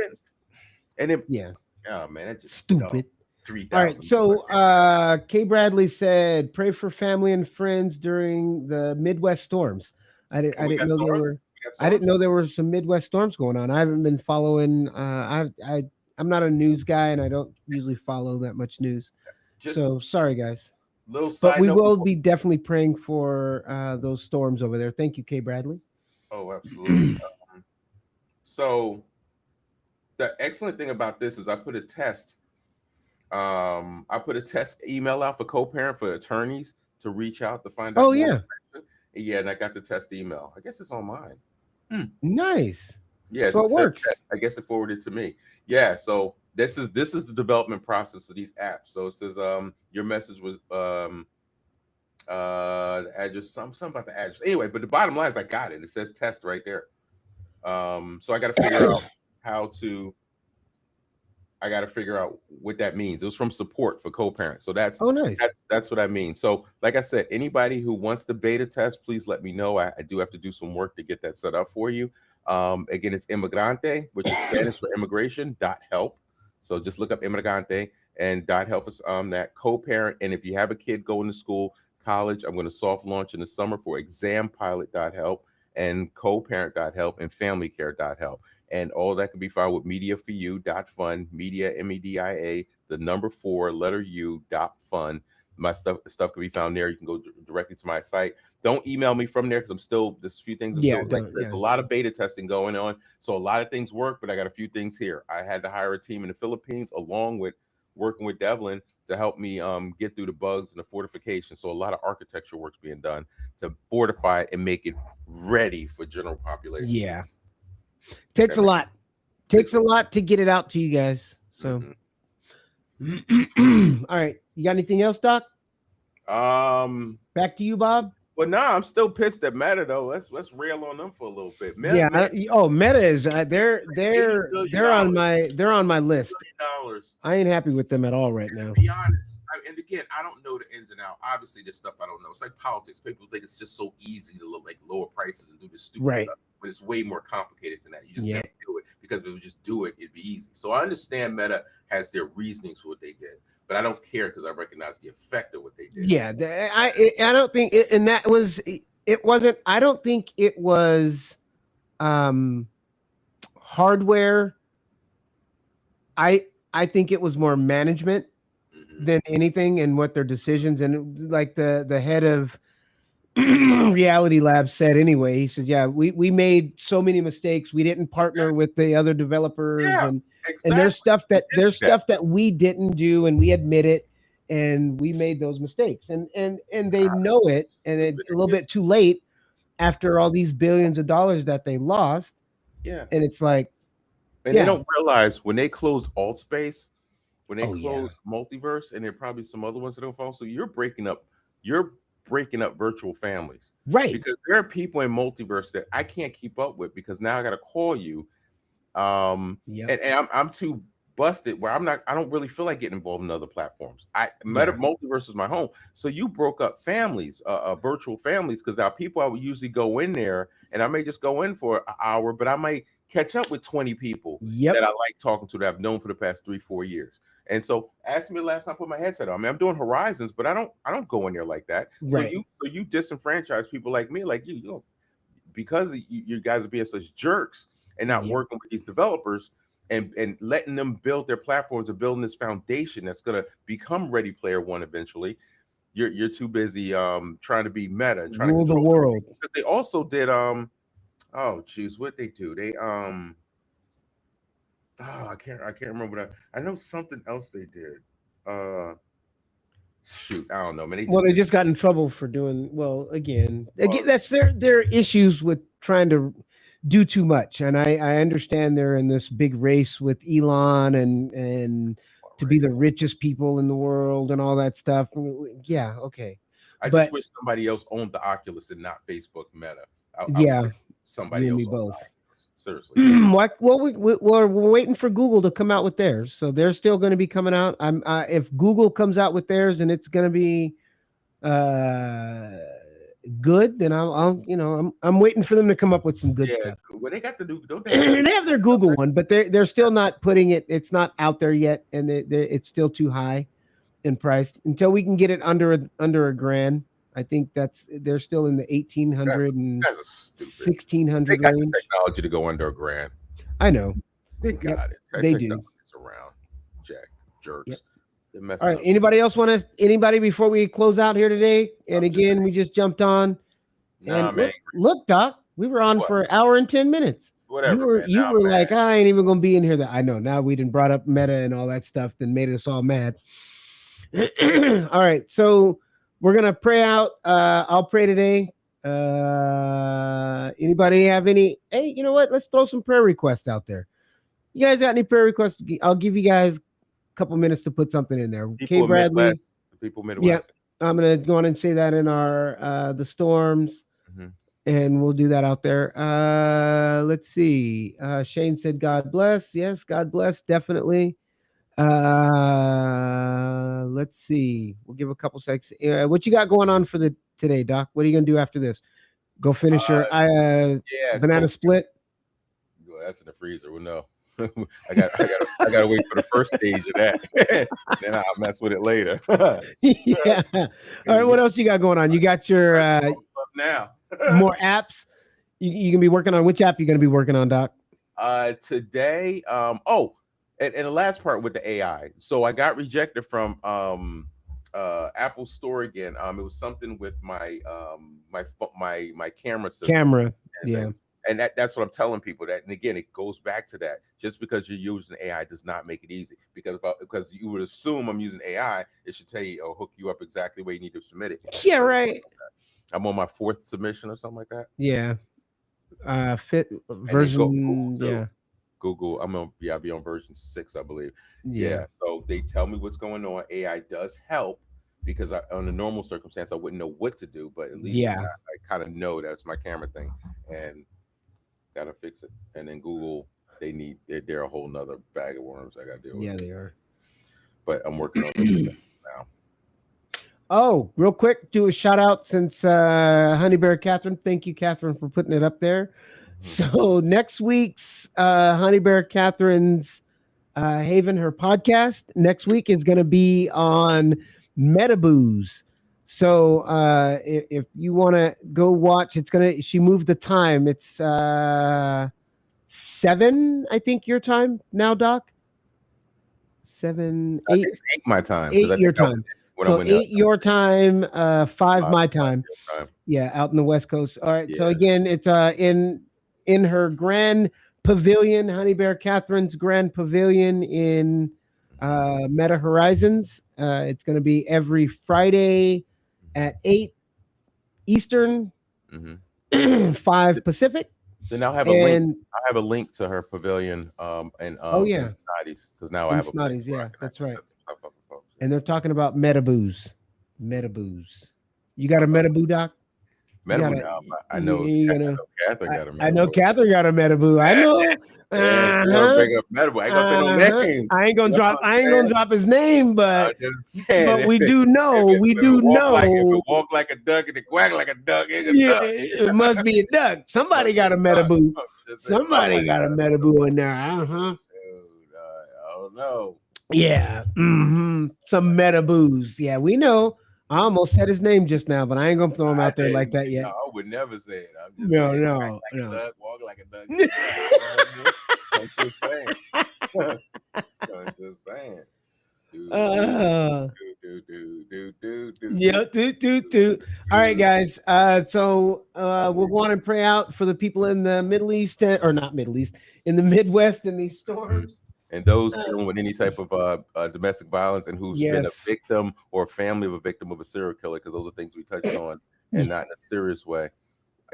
Oh man, that's just stupid. 3,000. All right. So Kay Bradley said, pray for family and friends during the Midwest storms. I didn't know they were. I didn't know there were some Midwest storms going on. I haven't been following. I'm not a news guy, and I don't usually follow that much news. So sorry, guys. Little But side we note will be definitely praying for those storms over there. Thank you, Kay Bradley. Oh, absolutely. So the excellent thing about this is I put a test. I put a test email out for co-parent for attorneys to reach out to find out. Oh, yeah. Yeah, and I got the test email. I guess it's on mine. Nice. Yeah, so it works. I guess it forwarded to me. Yeah, so this is the development process of these apps. So it says your message was the address, something about the address. Anyway, but the bottom line is I got it. It says test right there. So I got to figure out I got to figure out what that means. It was from support for co-parents. So that's nice. That's what I mean. So like I said, anybody who wants the beta test, please let me know. I do have to do some work to get that set up for you. Again, it's Immigrante, which is Spanish for immigration, .help. So just look up Immigrante, and .help is that co-parent. And if you have a kid going to school, college, I'm going to soft launch in the summer for exampilot.help and co-parent.help and familycare.help. And all that can be found with mediaforyou.fund, media, MEDIA, the number 4, letter U.fund. My stuff can be found there. You can go directly to my site. Don't email me from there because there's a few things. There's a lot of beta testing going on. So a lot of things work, but I got a few things here. I had to hire a team in the Philippines along with working with Devlin to help me get through the bugs and the fortification. So a lot of architecture work's being done to fortify it and make it ready for general population. Yeah. Takes a lot. Takes a lot to get it out to you guys. So all right. You got anything else, Doc? Back to you, Bob. Well, I'm still pissed at Meta though. Let's rail on them for a little bit. Meta is they're on my list. I ain't happy with them at all right now. To be honest, and again, I don't know the ins and outs. Obviously, this stuff I don't know. It's like politics. People think it's just so easy to look like lower prices and do this stupid stuff, but it's way more complicated than that. You just can't do it because if we just do it, it'd be easy. So I understand Meta has their reasonings for what they did. But I don't care because I recognize the effect of what they did. Yeah, I don't think it, and that was it wasn't. I don't think it was hardware. I think it was more management than anything, and what their decisions and like the head of Reality Labs said anyway. He said, "Yeah, we made so many mistakes. We didn't partner with the other developers and." Exactly. And there's stuff that we didn't do, and we admit it, and we made those mistakes, and they know it, and it's a little bit too late after all these billions of dollars that they lost. Yeah, and it's like, and they don't realize when they close Altspace, when they close Multiverse, and there are probably some other ones that don't follow. So you're breaking up virtual families, right? Because there are people in Multiverse that I can't keep up with because now I got to call you. And I'm too busted where I don't really feel like getting involved in other platforms. Multiverse is my home. So you broke up families, virtual families, because now people I would usually go in there and I may just go in for an hour, but I might catch up with 20 people that I like talking to that I've known for the past 3-4 years. And so ask me the last time I put my headset on. I mean, I'm doing Horizons, but I don't go in there like that. Right. So you disenfranchise people like me, like you know, because you guys are being such jerks and not working with these developers and letting them build their platforms and building this foundation that's going to become Ready Player One eventually. You're too busy trying to be Meta and trying rule to the world. Because they also did what they do? They I can't remember what I know something else they did. Shoot, I don't know, man. They just got in trouble for doing again. That's their issues with trying to do too much, and I understand they're in this big race with Elon and to be the richest people in the world and all that stuff. Yeah, okay. I just wish somebody else owned the Oculus and not Facebook Meta. Somebody else both. Seriously. We're waiting for Google to come out with theirs, so they're still going to be coming out. If Google comes out with theirs and it's going to be good, then I'm waiting for them to come up with some good stuff. Well, they got the new, don't they? They have their Google one, but they're still not putting it. It's not out there yet, and it's still too high in price until we can get it under $1,000. I think they're still in the 1800 and You guys are stupid. 1600 They got the range. technology to go under $1,000. I know. They got it. They do. Technology's around. Jerks. Yep. They're messing All right. up. Anybody else want to? Anybody before we close out here today? And I'm again, we just jumped on. Nah, And man. look, Doc, we were on What? for an hour and 10 minutes. Whatever. You were man. like, I ain't even gonna be in here. That I know. Now we done brought up Meta and all that stuff, then made us all mad. All right, so we're gonna pray out. I'll pray today. Anybody have any? Hey, you know what? Let's throw some prayer requests out there. You guys got any prayer requests? I'll give you guys a couple minutes to put something in there. Okay, Bradley. Midwest. People Midwest. Yeah, I'm gonna go on and say that in our the storms. Mm-hmm. And we'll do that out there. Let's see. Shane said, God bless. Yes, God bless. Definitely. Let's see. We'll give a couple seconds. What you got going on for today, Doc? What are you going to do after this? Go finish your banana split? Well, that's in the freezer. Well, no. I got to wait for the first stage of that. Then I'll mess with it later. Yeah. All right. What else you got going on? You got your now. more apps. You gonna be working on which app you gonna be working on, Doc? Today. And the last part with the AI. So I got rejected from Apple Store again. It was something with my my camera system. Yeah. And that's what I'm telling people. That, and again, it goes back to that. Just because you're using AI does not make it easy. Because you would assume I'm using AI, it should tell you or hook you up exactly where you need to submit it. Yeah, right. I'm on my 4th submission or something like that. Yeah. Fit version. Google. I'll be on version 6, I believe. Yeah. So they tell me what's going on. AI does help because on a normal circumstance, I wouldn't know what to do, but at least I kind of know that's my camera thing and gotta fix it. And then Google, they're a whole nother bag of worms I gotta deal with. Yeah, they are. But I'm working on this now. Oh, real quick, do a shout out since Honey Bear Catherine. Thank you, Catherine, for putting it up there. So next week's Honey Bear Catherine's Haven, her podcast next week is going to be on Metabooze. So if you want to go watch, she moved the time. It's 7, I think, your time now, Doc. 7, 8. It's 8 my time. 8 your time. So 8 your time, 5 my time. Yeah, out in the West Coast. All right. Yeah. So again, it's in her grand pavilion, Honey Bear Catherine's grand pavilion in Meta Horizons. It's going to be every Friday at 8 Eastern, 5 Pacific. Then I'll have a link. I have a link to her pavilion. Snotties, because now I have a Snotties. Yeah, that's right. And they're talking about Metabooze. You got a Metaboo, Doc? Catherine got a Metaboo. I know Catherine got a Metaboo. I know. Bring up Metaboo. I ain't gonna say no name. I ain't gonna drop his name, but we do know. We do know. If it walk like a duck and it quack like a duck, it must be a duck. Somebody got a Metaboo. Somebody got a Metaboo in there. I don't know. Yeah. Some Metaboos. Yeah, we know. I almost said his name just now, but I ain't gonna throw him out there like that yet. No, I would never say it. I'm just no. A duck, walk like a duck. I'm just saying. I'm just saying. All right, guys. So we'll go on and pray out for the people in the Middle East, or not Middle East, in the Midwest in these storms. And those dealing with any type of domestic violence and who's been a victim or a family of a victim of a serial killer, because those are things we touched on and not in a serious way.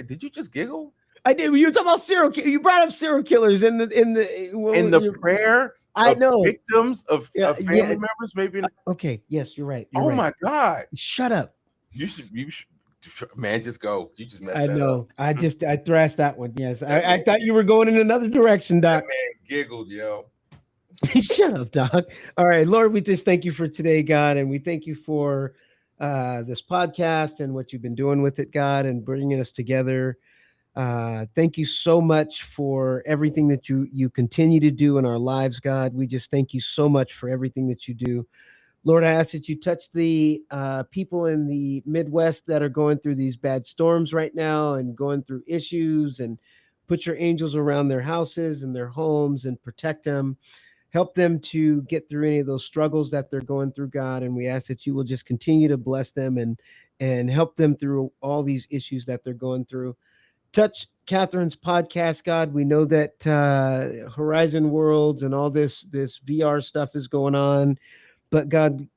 Did you just giggle? I did. You were talking about serial killers. You brought up serial killers in the prayer. I know victims of family members. Maybe. Okay. Yes, you're right. My God! Shut up. You should. Man, just go. You just messed that up. I know. I thrashed that one. Yes. I thought you were going in another direction, Doc. That man giggled, yo. Shut up, Doc. All right, Lord, we just thank you for today, God, and we thank you for this podcast and what you've been doing with it, God, and bringing us together. Thank you so much for everything that you continue to do in our lives, God. We just thank you so much for everything that you do. Lord, I ask that you touch the people in the Midwest that are going through these bad storms right now and going through issues, and put your angels around their houses and their homes and protect them. Help them to get through any of those struggles that they're going through, God. And we ask that you will just continue to bless them and help them through all these issues that they're going through. Touch Catherine's podcast, God. We know that Horizon Worlds and all this VR stuff is going on, but God,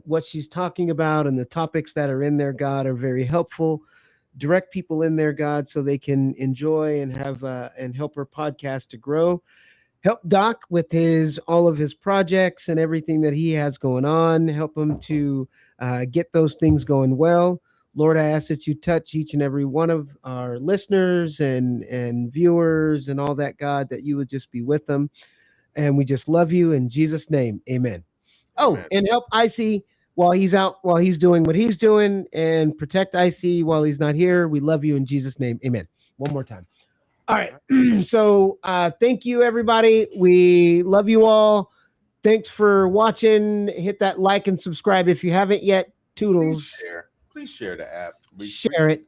what she's talking about and the topics that are in there, God, are very helpful. Direct people in there, God, so they can enjoy and have and help her podcast to grow. Help Doc with all of his projects and everything that he has going on. Help him to get those things going well. Lord, I ask that you touch each and every one of our listeners and viewers and all that, God, that you would just be with them. And we just love you in Jesus' name. Amen. Oh, Amen. and help IC while he's out, while he's doing what he's doing, and protect IC while he's not here. We love you in Jesus' name. Amen. One more time. All right. So thank you, everybody. We love you all. Thanks for watching. Hit that like and subscribe if you haven't yet. Toodles. Please share the app. Share it.